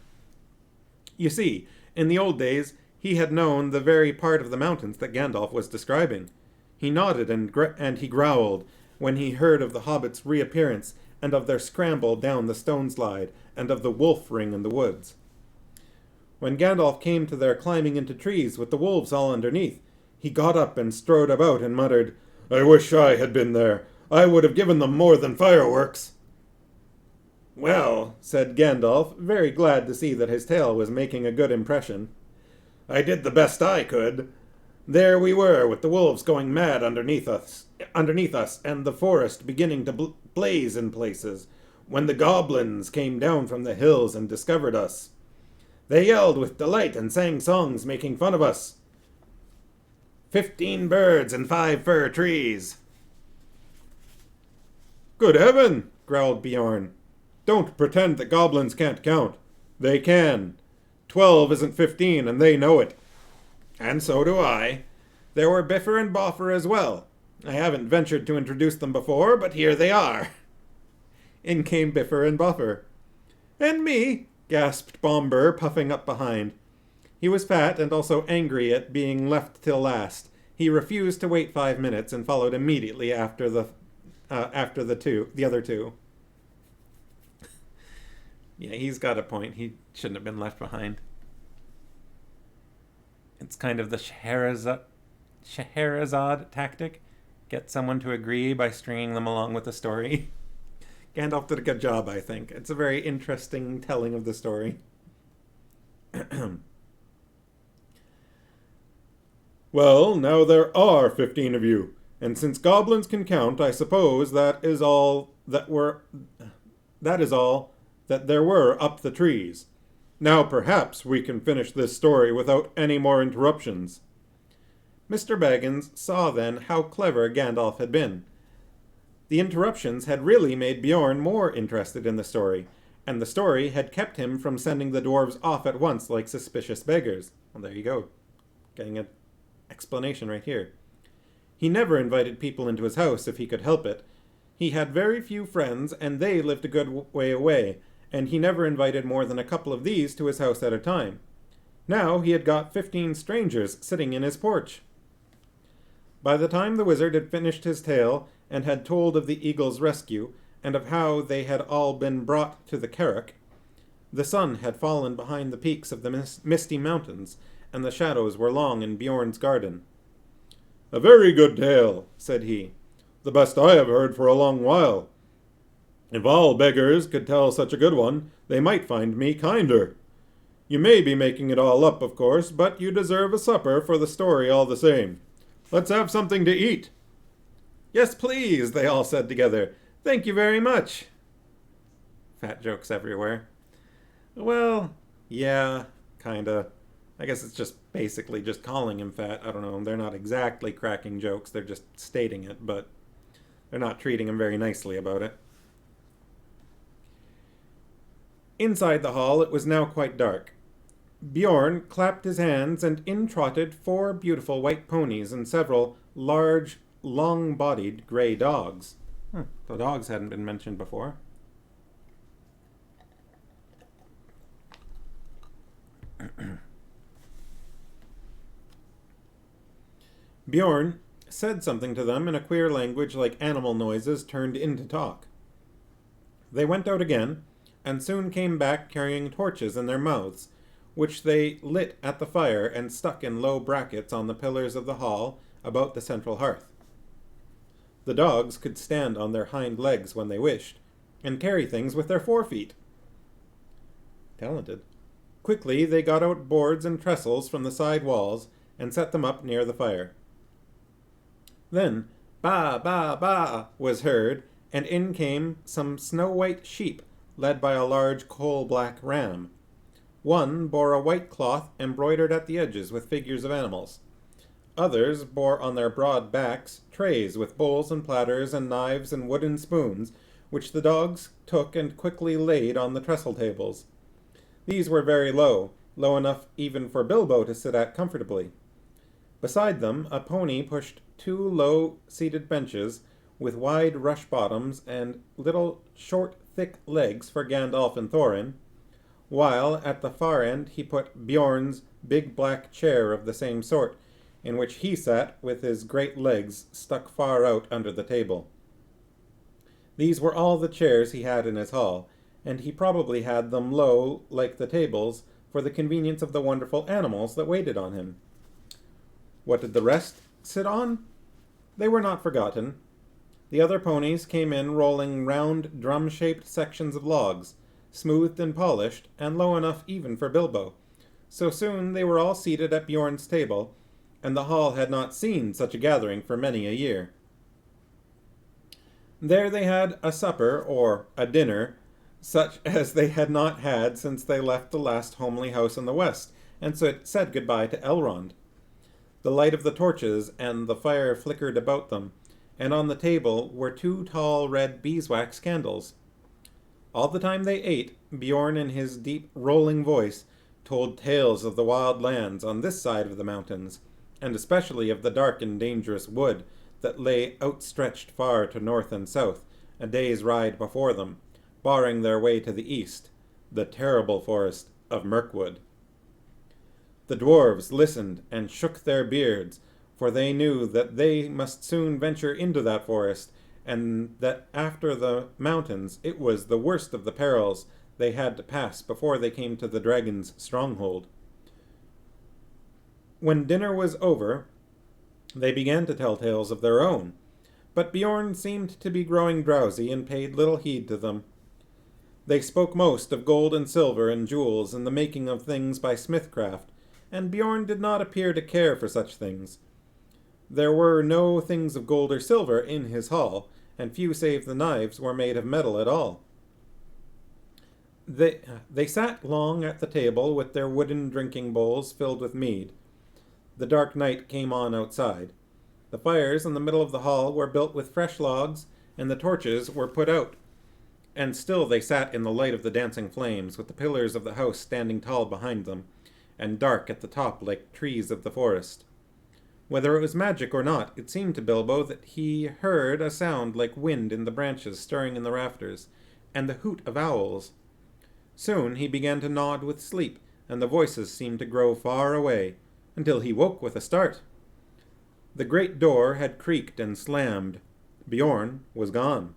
You see, in the old days, he had known the very part of the mountains that Gandalf was describing. He nodded and he growled when he heard of the hobbits' reappearance, and of their scramble down the stone slide, and of the wolf ring in the woods. When Gandalf came to their climbing into trees with the wolves all underneath, he got up and strode about and muttered, "I wish I had been there. I would have given them more than fireworks." "Well," said Gandalf, very glad to see that his tale was making a good impression, "I did the best I could. There we were, with the wolves going mad underneath us, and the forest beginning to blaze in places, when the goblins came down from the hills and discovered us. They yelled with delight and sang songs making fun of us. 15 birds and 5 fir trees." "Good heaven," growled Bjorn. "Don't pretend that goblins can't count. They can. 12 isn't 15, and they know it." "And so do I. There were Biffer and Boffer as well. I haven't ventured to introduce them before, but here they are." In came Biffer and Boffer. "And me," gasped Bomber, puffing up behind. He was fat and also angry at being left till last. He refused to wait 5 minutes and followed immediately after the other two. Yeah, he's got a point. He shouldn't have been left behind. It's kind of the Scheherazade tactic. Get someone to agree by stringing them along with the story. Gandalf did a good job, I think. It's a very interesting telling of the story. "Well, now there are 15 of you. And since goblins can count, I suppose that is all that there were up the trees. Now perhaps we can finish this story without any more interruptions." Mr. Baggins saw then how clever Gandalf had been. The interruptions had really made Bjorn more interested in the story, and the story had kept him from sending the dwarves off at once like suspicious beggars. Well, there you go. Getting an explanation right here. He never invited people into his house if he could help it. He had very few friends, and they lived a good way away, and he never invited more than a couple of these to his house at a time. Now he had got 15 strangers sitting in his porch. By the time the wizard had finished his tale and had told of the eagle's rescue and of how they had all been brought to the Carrack, the sun had fallen behind the peaks of the misty mountains, and the shadows were long in Bjorn's garden. "A very good tale," said he. "The best I have heard for a long while. If all beggars could tell such a good one, they might find me kinder. You may be making it all up, of course, but you deserve a supper for the story all the same. Let's have something to eat." "Yes, please," they all said together. "Thank you very much." Fat jokes everywhere. Well, yeah, kinda. I guess it's just basically just calling him fat. I don't know. They're not exactly cracking jokes. They're just stating it, but they're not treating him very nicely about it. Inside the hall, it was now quite dark. Bjorn clapped his hands, and in trotted 4 beautiful white ponies and several large, long-bodied gray dogs. The dogs hadn't been mentioned before. Bjorn said something to them in a queer language like animal noises turned into talk. They went out again, and soon came back carrying torches in their mouths, which they lit at the fire and stuck in low brackets on the pillars of the hall about the central hearth. The dogs could stand on their hind legs when they wished, and carry things with their forefeet. Talented. Quickly they got out boards and trestles from the side walls and set them up near the fire. Then, "Ba, ba, ba," was heard, and in came some snow-white sheep, led by a large coal-black ram. One bore a white cloth embroidered at the edges with figures of animals. Others bore on their broad backs trays with bowls and platters and knives and wooden spoons, which the dogs took and quickly laid on the trestle tables. These were very low, low enough even for Bilbo to sit at comfortably. Beside them, a pony pushed 2 low-seated benches with wide rush bottoms and little short, thick legs for Gandalf and Thorin, while at the far end he put Bjorn's big black chair of the same sort, in which he sat with his great legs stuck far out under the table. These were all the chairs he had in his hall, and he probably had them low like the tables for the convenience of the wonderful animals that waited on him. What did the rest sit on? They were not forgotten. The other ponies came in rolling round drum-shaped sections of logs, smoothed and polished, and low enough even for Bilbo. So soon they were all seated at Bjorn's table, and the hall had not seen such a gathering for many a year. There they had a supper, or a dinner, such as they had not had since they left the last homely house in the west, and so said goodbye to Elrond. The light of the torches and the fire flickered about them, and on the table were 2 tall red beeswax candles. All the time they ate, Bjorn in his deep rolling voice told tales of the wild lands on this side of the mountains, and especially of the dark and dangerous wood that lay outstretched far to north and south, a day's ride before them, barring their way to the east, the terrible forest of Mirkwood. The dwarves listened and shook their beards, for they knew that they must soon venture into that forest, and that after the mountains it was the worst of the perils they had to pass before they came to the dragon's stronghold. When dinner was over, they began to tell tales of their own, but Bjorn seemed to be growing drowsy and paid little heed to them. They spoke most of gold and silver and jewels and the making of things by smithcraft, and Bjorn did not appear to care for such things. There were no things of gold or silver in his hall, and few save the knives were made of metal at all. They sat long at the table with their wooden drinking bowls filled with mead. The dark night came on outside. The fires in the middle of the hall were built with fresh logs, and the torches were put out. And still they sat in the light of the dancing flames, with the pillars of the house standing tall behind them, and dark at the top like trees of the forest. Whether it was magic or not, it seemed to Bilbo that he heard a sound like wind in the branches stirring in the rafters, and the hoot of owls. Soon he began to nod with sleep, and the voices seemed to grow far away, until he woke with a start. The great door had creaked and slammed. Bjorn was gone.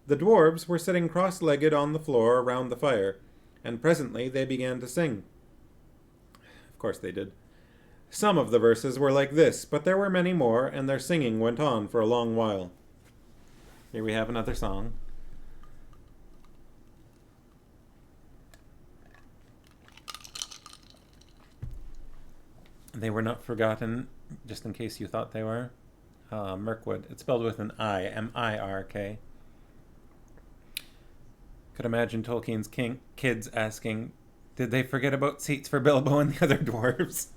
The dwarves were sitting cross-legged on the floor around the fire, and presently they began to sing. Of course they did. Some of the verses were like this, but there were many more, and their singing went on for a long while. Here we have another song. They were not forgotten, just in case you thought they were. Mirkwood. It's spelled with an I, M-I-R-K. Could imagine Tolkien's kids asking, did they forget about seats for Bilbo and the other dwarves?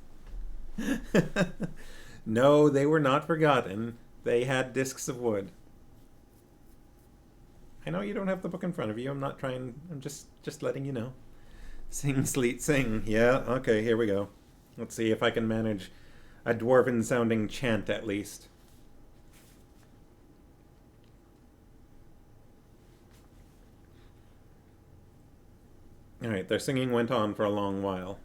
No, they were not forgotten. They had discs of wood. I know you don't have the book in front of you. I'm just letting you know. Sing, sleet, sing. Yeah, okay, here we go. Let's see if I can manage a dwarven-sounding chant at least. Alright, their singing went on for a long while.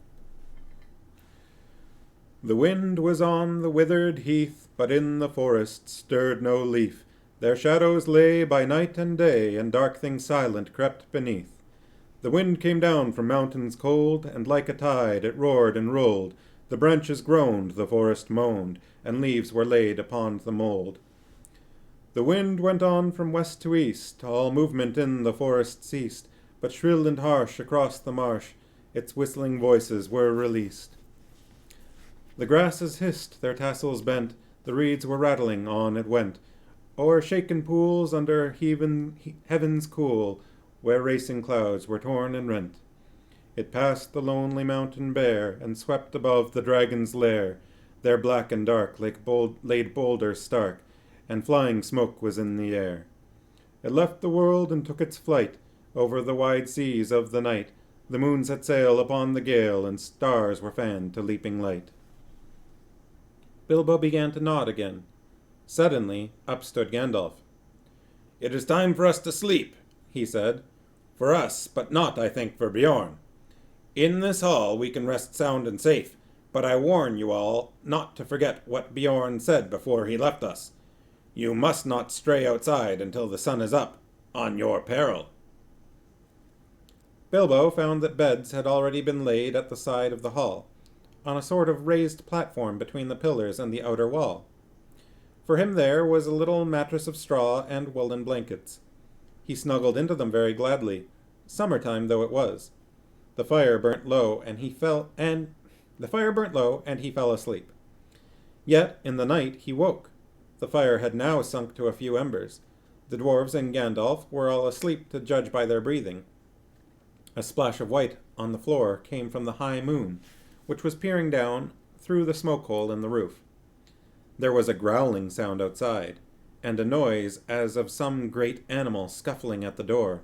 The wind was on the withered heath, but in the forest stirred no leaf. Their shadows lay by night and day, and dark things silent crept beneath. The wind came down from mountains cold, and like a tide it roared and rolled. The branches groaned, the forest moaned, and leaves were laid upon the mould. The wind went on from west to east, all movement in the forest ceased, but shrill and harsh across the marsh its whistling voices were released. The grasses hissed, their tassels bent, the reeds were rattling, on it went, o'er shaken pools under heavens cool, where racing clouds were torn and rent. It passed the lonely mountain bare, and swept above the dragon's lair. There black and dark laid boulders stark, and flying smoke was in the air. It left the world and took its flight, over the wide seas of the night. The moon set sail upon the gale, and stars were fanned to leaping light. Bilbo began to nod again. Suddenly, up stood Gandalf. "It is time for us to sleep," he said. "For us, but not, I think, for Bjorn. In this hall we can rest sound and safe, but I warn you all not to forget what Bjorn said before he left us. You must not stray outside until the sun is up, on your peril." Bilbo found that beds had already been laid at the side of the hall, on a sort of raised platform between the pillars and the outer wall. For him there was a little mattress of straw and woolen blankets. He snuggled into them very gladly, summertime though it was. The fire burnt low, and he fell asleep. Yet in the night he woke. The fire had now sunk to a few embers. The dwarves and Gandalf were all asleep, to judge by their breathing. A splash of white on the floor came from the high moon, which was peering down through the smoke hole in the roof. There was a growling sound outside, and a noise as of some great animal scuffling at the door.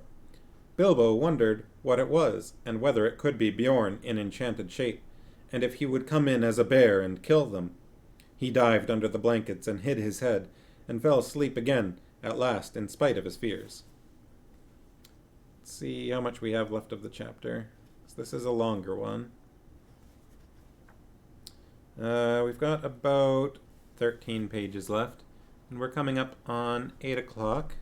Bilbo wondered what it was, and whether it could be Bjorn in enchanted shape, and if he would come in as a bear and kill them. He dived under the blankets and hid his head, and fell asleep again, at last, in spite of his fears. Let's see how much we have left of the chapter. This is a longer one. We've got about 13 pages left, and we're coming up on 8 o'clock,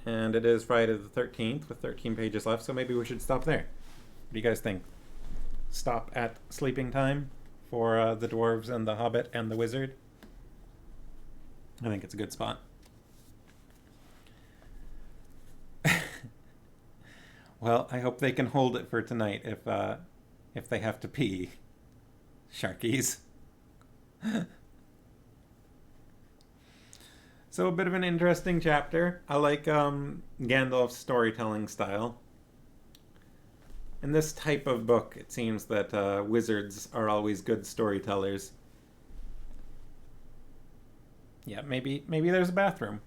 and it is Friday the 13th with 13 pages left, so maybe we should stop there. What do you guys think? Stop at sleeping time for the dwarves and the hobbit and the wizard? I think it's a good spot. Well, I hope they can hold it for tonight if they have to pee. Sharkies. So a bit of an interesting chapter. I like Gandalf's storytelling style. In this type of book, it seems that wizards are always good storytellers. Yeah, maybe there's a bathroom.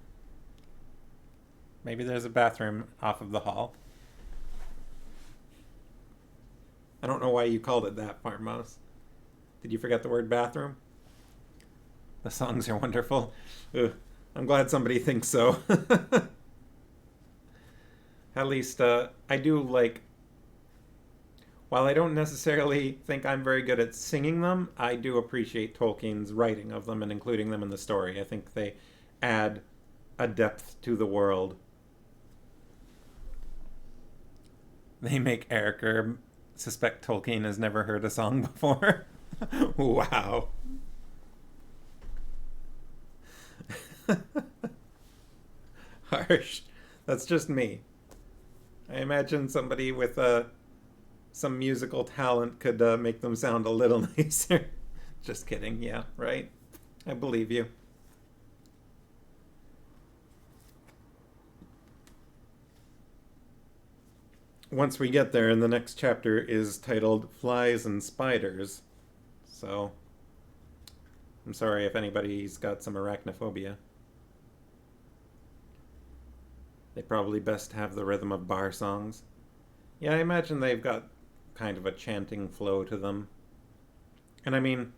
Maybe there's a bathroom off of the hall. I don't know why you called it that, Farm Mouse. Did you forget the word bathroom? The songs are wonderful. Ugh, I'm glad somebody thinks so. At least I do like. While I don't necessarily think I'm very good at singing them, I do appreciate Tolkien's writing of them and including them in the story. I think they add a depth to the world. They make Erica suspect Tolkien has never heard a song before. Wow. Harsh. That's just me. I imagine somebody with some musical talent could make them sound a little nicer. Just kidding. Yeah, right. I believe you. Once we get there, and the next chapter is titled Flies and Spiders. So, I'm sorry if anybody's got some arachnophobia. They probably best have the rhythm of bar songs. Yeah, I imagine they've got kind of a chanting flow to them. And I mean,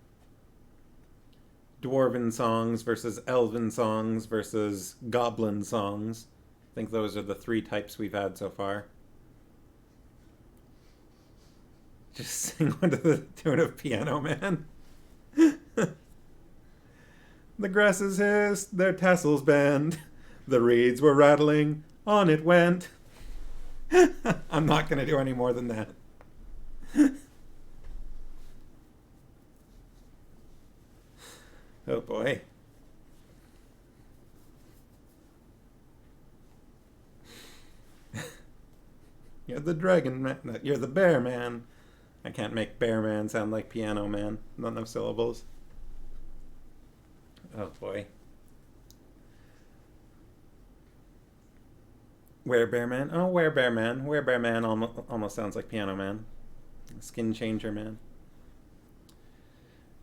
dwarven songs versus elven songs versus goblin songs. I think those are the three types we've had so far. Just sing one to the tune of Piano Man. The grasses hissed, their tassels bent, the reeds were rattling, on it went. I'm not going to do any more than that. Oh boy. You're the dragon man. You're the bear man. I can't make bear man sound like piano man. Not enough syllables. Oh boy. Werebear man. Oh, werebear man. Werebear man almost sounds like piano man. Skin changer man.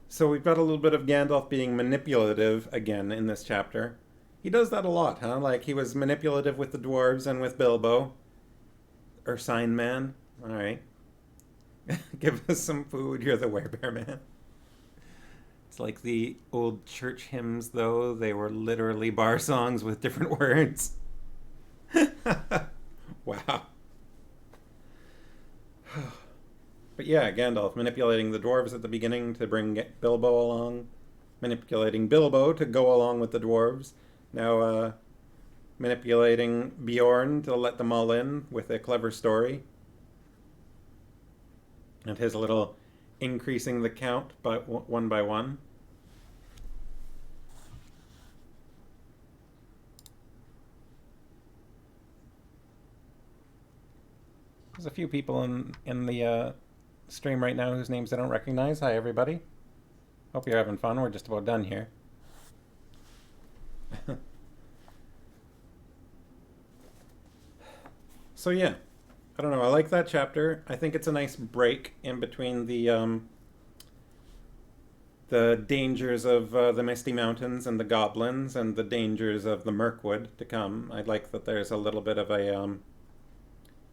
So we've got a little bit of Gandalf being manipulative again in this chapter. He does that a lot, huh? Like he was manipulative with the dwarves and with Bilbo. Ursine man. Alright. Give us some food, you're the werebear man. It's like the old church hymns, though. They were literally bar songs with different words. Wow. But yeah, Gandalf manipulating the dwarves at the beginning to bring Bilbo along. Manipulating Bilbo to go along with the dwarves. Now manipulating Bjorn to let them all in with a clever story. And his little increasing the count by one. There's a few people in the stream right now whose names I don't recognize. Hi, everybody. Hope you're having fun. We're just about done here. So yeah, I don't know. I like that chapter. I think it's a nice break in between the dangers of the Misty Mountains and the goblins and the dangers of the Mirkwood to come. I like that there's a little bit of a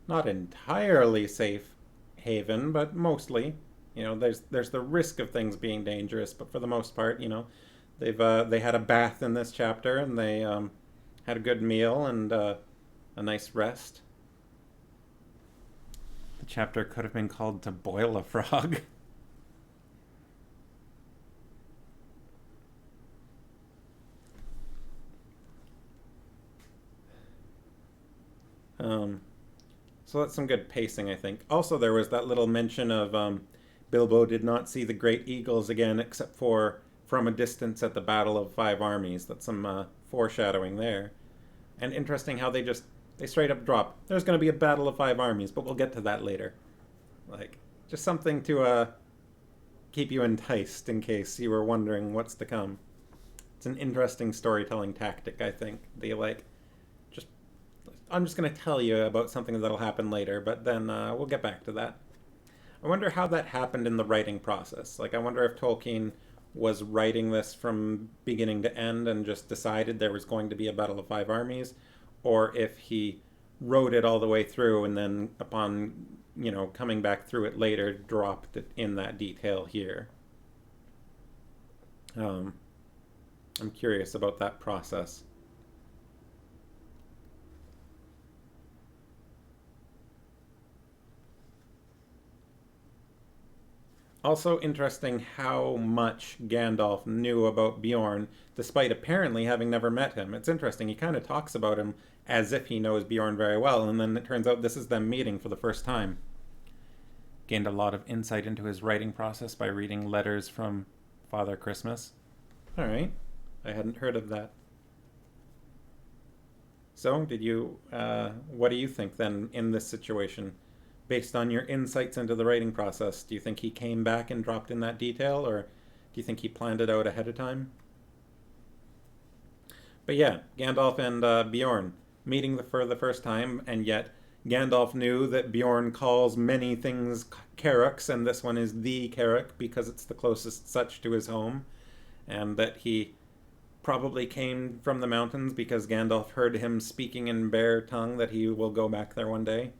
not entirely safe haven, but mostly. You know, there's the risk of things being dangerous, but for the most part, you know, they had a bath in this chapter and they had a good meal and a nice rest. The chapter could have been called "To Boil a Frog." So that's some good pacing, I think. Also, there was that little mention of Bilbo did not see the great eagles again, except for from a distance at the Battle of Five Armies. That's some foreshadowing there. And interesting how they straight up drop. There's going to be a Battle of Five Armies, but we'll get to that later. Like, just something to keep you enticed in case you were wondering what's to come. It's an interesting storytelling tactic, I think. Just I'm just going to tell you about something that'll happen later, but then we'll get back to that. I wonder how that happened in the writing process. Like, I wonder if Tolkien was writing this from beginning to end and just decided there was going to be a Battle of Five Armies, or if he wrote it all the way through and then, upon coming back through it later, dropped it in that detail here. I'm curious about that process. Also interesting how much Gandalf knew about Bjorn, despite apparently having never met him. It's interesting, he kind of talks about him as if he knows Bjorn very well, and then it turns out this is them meeting for the first time. Gained a lot of insight into his writing process by reading letters from Father Christmas. Alright, I hadn't heard of that. So, what do you think then in this situation? Based on your insights into the writing process, do you think he came back and dropped in that detail, or do you think he planned it out ahead of time? But yeah, Gandalf and Bjorn meeting for the first time, and yet Gandalf knew that Bjorn calls many things Carracks, and this one is the Carrack because it's the closest such to his home, and that he probably came from the mountains because Gandalf heard him speaking in Bear tongue that he will go back there one day.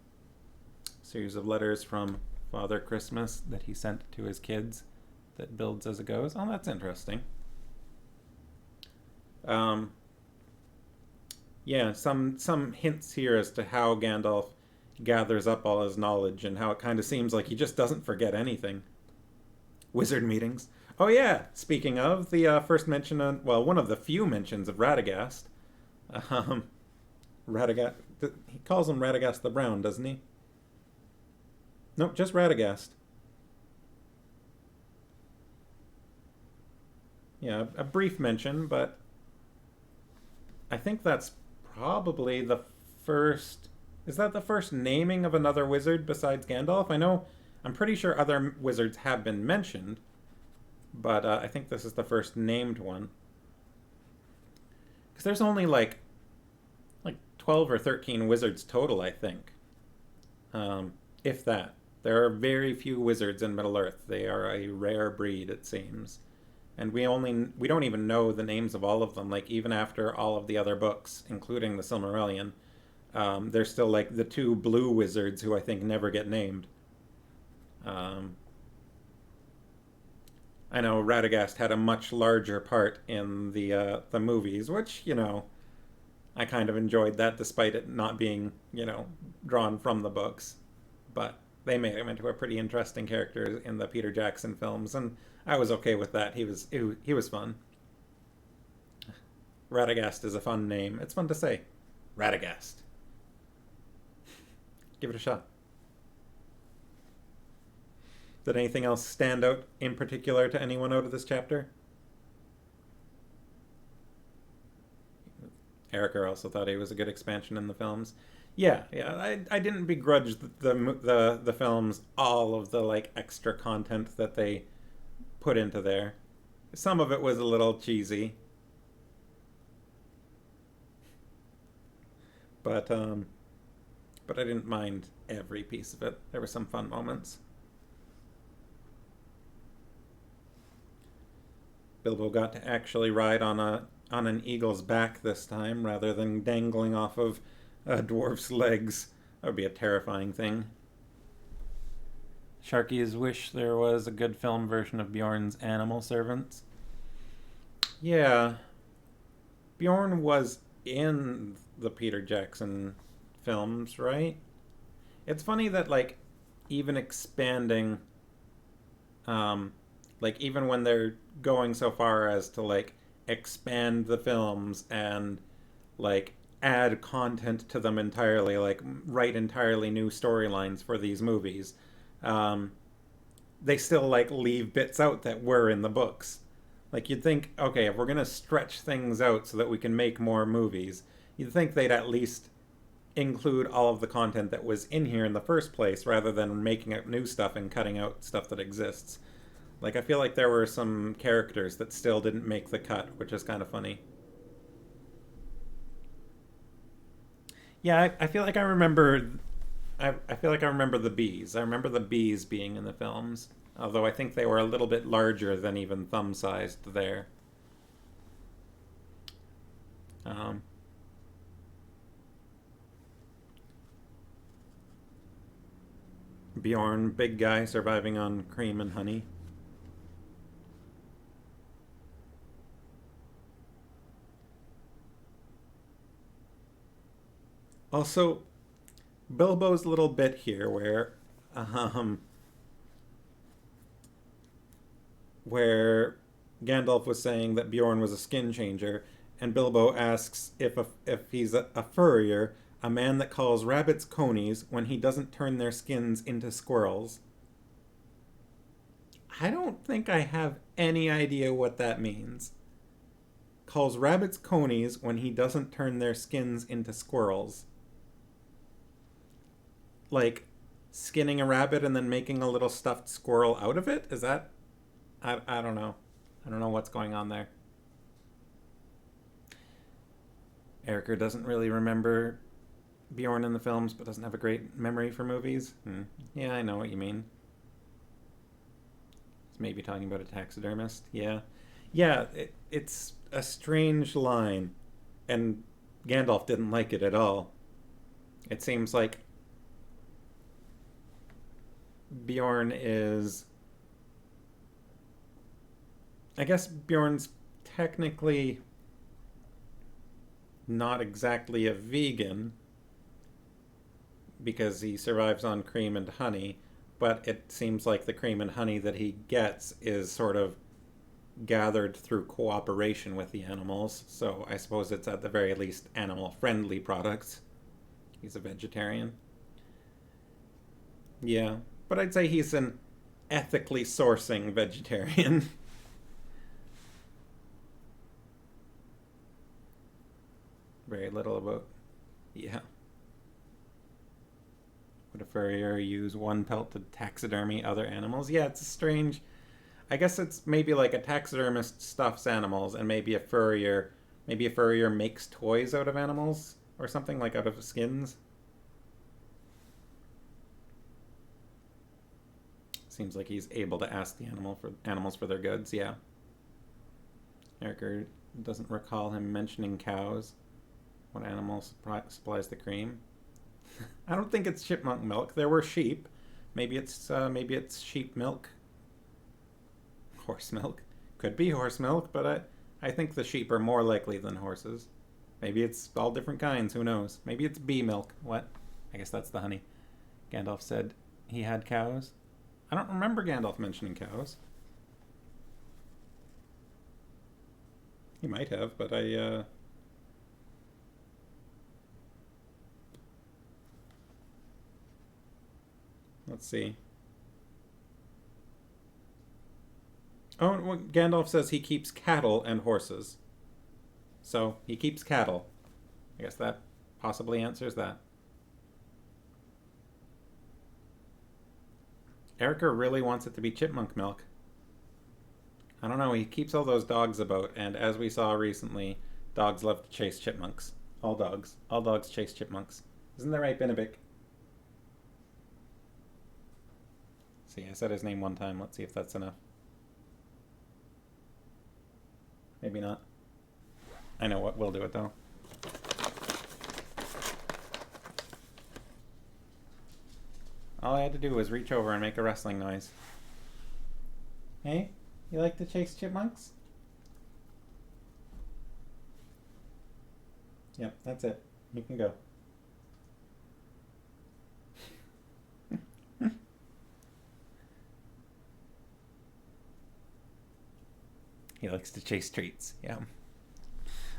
Series of letters from Father Christmas that he sent to his kids that builds as it goes. Oh, that's interesting. Yeah, some hints here as to how Gandalf gathers up all his knowledge and how it kind of seems like he just doesn't forget anything. Wizard meetings. Oh yeah, speaking of, the first mention of, well, one of the few mentions of Radagast. Radagast, he calls him Radagast the Brown, doesn't he? Nope, just Radagast. Yeah, a brief mention, but I think that's probably the first... Is that the first naming of another wizard besides Gandalf? I'm pretty sure other wizards have been mentioned, but I think this is the first named one. Because there's only like 12 or 13 wizards total, I think. If that. There are very few wizards in Middle-earth. They are a rare breed, it seems. And we don't even know the names of all of them. Like, even after all of the other books, including the Silmarillion, there's still like the two blue wizards who I think never get named. I know Radagast had a much larger part in the movies, which, I kind of enjoyed that despite it not being, drawn from the books. But they made him into a pretty interesting character in the Peter Jackson films, and I was okay with that. He was fun. Radagast is a fun name. It's fun to say. Radagast. Give it a shot. Did anything else stand out in particular to anyone out of this chapter? Erica also thought he was a good expansion in the films. Yeah, I didn't begrudge the films all of the extra content that they put into there. Some of it was a little cheesy, but I didn't mind every piece of it. There were some fun moments. Bilbo got to actually ride on an eagle's back this time rather than dangling off of a dwarf's legs. That would be a terrifying thing. Sharky's wish there was a good film version of Bjorn's animal servants. Yeah. Bjorn was in the Peter Jackson films, right? It's funny that, even expanding, even when they're going so far as to, expand the films and, add content to them entirely, write entirely new storylines for these movies, they still leave bits out that were in the books. You'd think, okay, if we're gonna stretch things out so that we can make more movies, you'd think they'd at least include all of the content that was in here in the first place rather than making up new stuff and cutting out stuff that exists. Like, I feel like there were some characters that still didn't make the cut, which is kind of funny. Yeah, I feel like I remember. I feel like I remember the bees. I remember the bees being in the films, although I think they were a little bit larger than even thumb-sized there. Um, Bjorn, big guy surviving on cream and honey. Also, Bilbo's little bit here um, where Gandalf was saying that Bjorn was a skin changer, and Bilbo asks if he's a furrier, a man that calls rabbits conies when he doesn't turn their skins into squirrels. I don't think I have any idea what that means. Calls rabbits conies when he doesn't turn their skins into squirrels. Like skinning a rabbit and then making a little stuffed squirrel out of it? Is that. I don't know. I don't know what's going on there. Erica doesn't really remember Bjorn in the films, but doesn't have a great memory for movies. Yeah, I know what you mean. It's maybe talking about a taxidermist. Yeah. Yeah, it's a strange line, and Gandalf didn't like it at all. It seems like Bjorn is. I guess Bjorn's technically not exactly a vegan because he survives on cream and honey, but it seems like the cream and honey that he gets is sort of gathered through cooperation with the animals. So I suppose it's at the very least animal friendly products. He's a vegetarian. Yeah, but I'd say he's an ethically sourcing vegetarian. Very little about. Yeah. Would a furrier use one pelt to taxidermy other animals? Yeah, it's strange. I guess it's maybe like a taxidermist stuffs animals, and maybe a furrier makes toys out of animals or something, like out of skins. Seems like he's able to ask the animals for their goods. Yeah. Erica doesn't recall him mentioning cows. What animal supplies the cream? I don't think it's chipmunk milk. There were sheep. Maybe it's sheep milk. Horse milk. Could be horse milk, but I think the sheep are more likely than horses. Maybe it's all different kinds. Who knows? Maybe it's bee milk. What? I guess that's the honey. Gandalf said he had cows. I don't remember Gandalf mentioning cows. He might have, but let's see. Oh, well, Gandalf says he keeps cattle and horses. So he keeps cattle. I guess that possibly answers that. Erica really wants it to be chipmunk milk. I don't know, he keeps all those dogs about, and as we saw recently, dogs love to chase chipmunks. All dogs. All dogs chase chipmunks. Isn't that right, Benedict? See, I said his name one time. Let's see if that's enough. Maybe not. I know what. We'll do it, though. All I had to do was reach over and make a rustling noise. Hey, you like to chase chipmunks? Yep, that's it. You can go. He likes to chase treats. Yeah.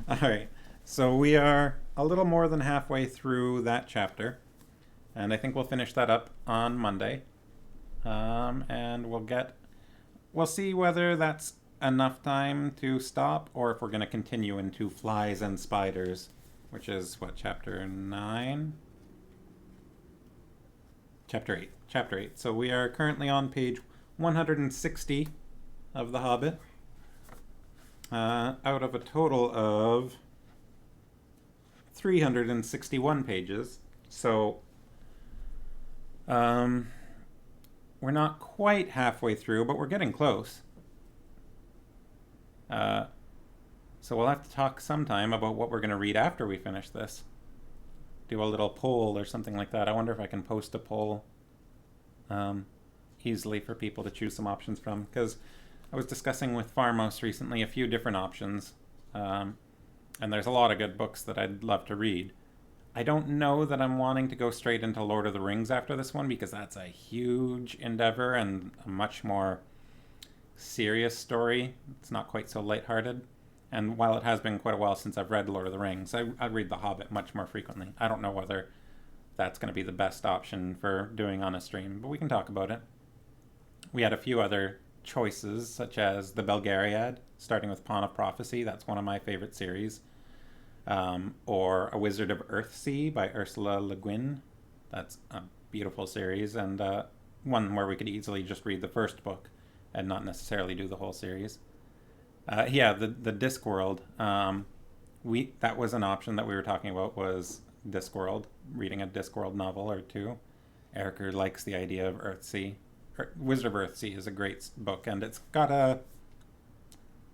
All right. So we are a little more than halfway through that chapter, and I think we'll finish that up on Monday. And we'll see whether that's enough time to stop, or if we're going to continue into flies and spiders, which is what, chapter 9? Chapter 8. Chapter 8. So we are currently on page 160 of The Hobbit, out of a total of 361 pages. So we're not quite halfway through, but we're getting close. So we'll have to talk sometime about what we're going to read after we finish this. Do a little poll or something like that. I wonder if I can post a poll easily for people to choose some options from, because I was discussing with Farmos recently a few different options, and there's a lot of good books that I'd love to read. I don't know that I'm wanting to go straight into Lord of the Rings after this one, because that's a huge endeavor and a much more serious story. It's not quite so lighthearted. And while it has been quite a while since I've read Lord of the Rings, I read The Hobbit much more frequently. I don't know whether that's going to be the best option for doing on a stream, but we can talk about it. We had a few other choices, such as The Belgariad, starting with Pawn of Prophecy. That's one of my favorite series. Or A Wizard of Earthsea by Ursula Le Guin. That's a beautiful series, and one where we could easily just read the first book and not necessarily do the whole series. The Discworld. That was an option that we were talking about, was Discworld, reading a Discworld novel or two. Erica likes the idea of Earthsea. Wizard of Earthsea is a great book, and it's got a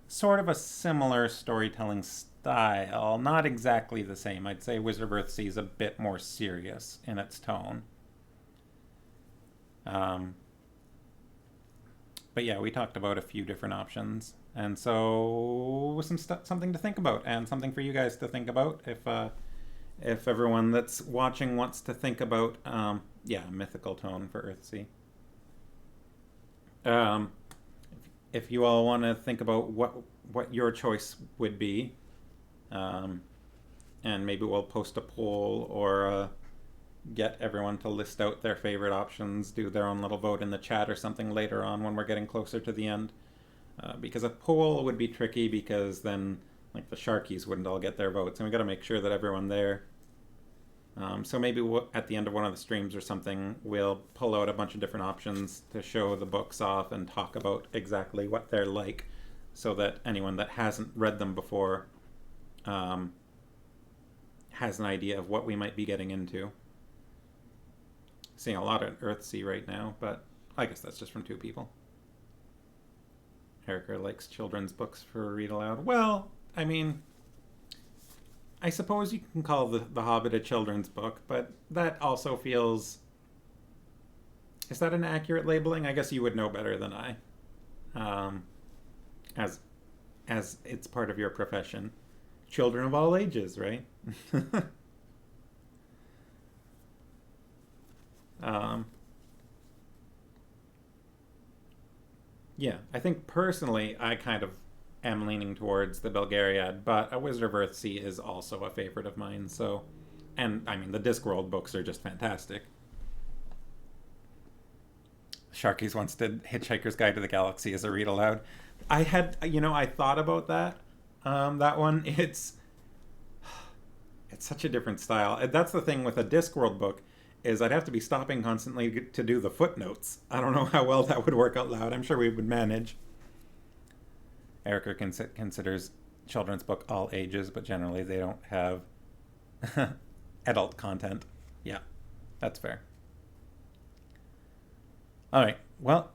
sort of a similar storytelling style. Not exactly the same. I'd say Wizard of Earthsea is a bit more serious in its tone. But yeah, we talked about a few different options. And so something to think about, and something for you guys to think about if everyone that's watching wants to think about mythical tone for Earthsea. If you all want to think about what your choice would be, and maybe we'll post a poll or get everyone to list out their favorite options, do their own little vote in the chat or something later on when we're getting closer to the end. Because a poll would be tricky, because then like the Sharkies wouldn't all get their votes, and we got to make sure that everyone there. So maybe at the end of one of the streams or something, we'll pull out a bunch of different options to show the books off and talk about exactly what they're like, so that anyone that hasn't read them before has an idea of what we might be getting into. Seeing a lot of Earthsea right now, but I guess that's just from two people. Erica likes children's books for read aloud. Well, I mean, I suppose you can call the Hobbit a children's book, but that also feels... Is that an accurate labeling? I guess you would know better than I. As it's part of your profession. Children of all ages, right? Yeah, I think personally I kind of am leaning towards the Belgariad, but A Wizard of Earthsea is also a favorite of mine, so... And, I mean, the Discworld books are just fantastic. Sharkies once did Hitchhiker's Guide to the Galaxy as a read aloud. I thought about that. That one, it's such a different style. That's the thing with a Discworld book, is I'd have to be stopping constantly to do the footnotes. I don't know how well that would work out loud. I'm sure we would manage. Erica considers children's book all ages, but generally they don't have adult content. Yeah, that's fair. All right, well,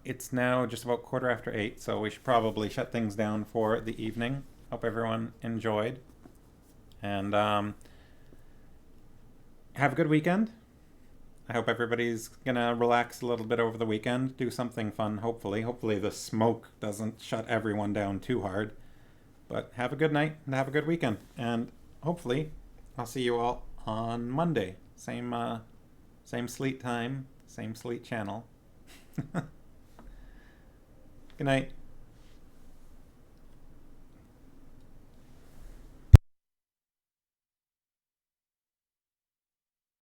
it's now just about 8:15, so we should probably shut things down for the evening. Hope everyone enjoyed. And have a good weekend. I hope everybody's gonna relax a little bit over the weekend, do something fun, hopefully. Hopefully the smoke doesn't shut everyone down too hard. But have a good night and have a good weekend. And hopefully I'll see you all on Monday. Same sleet time, same sleet channel. Good night.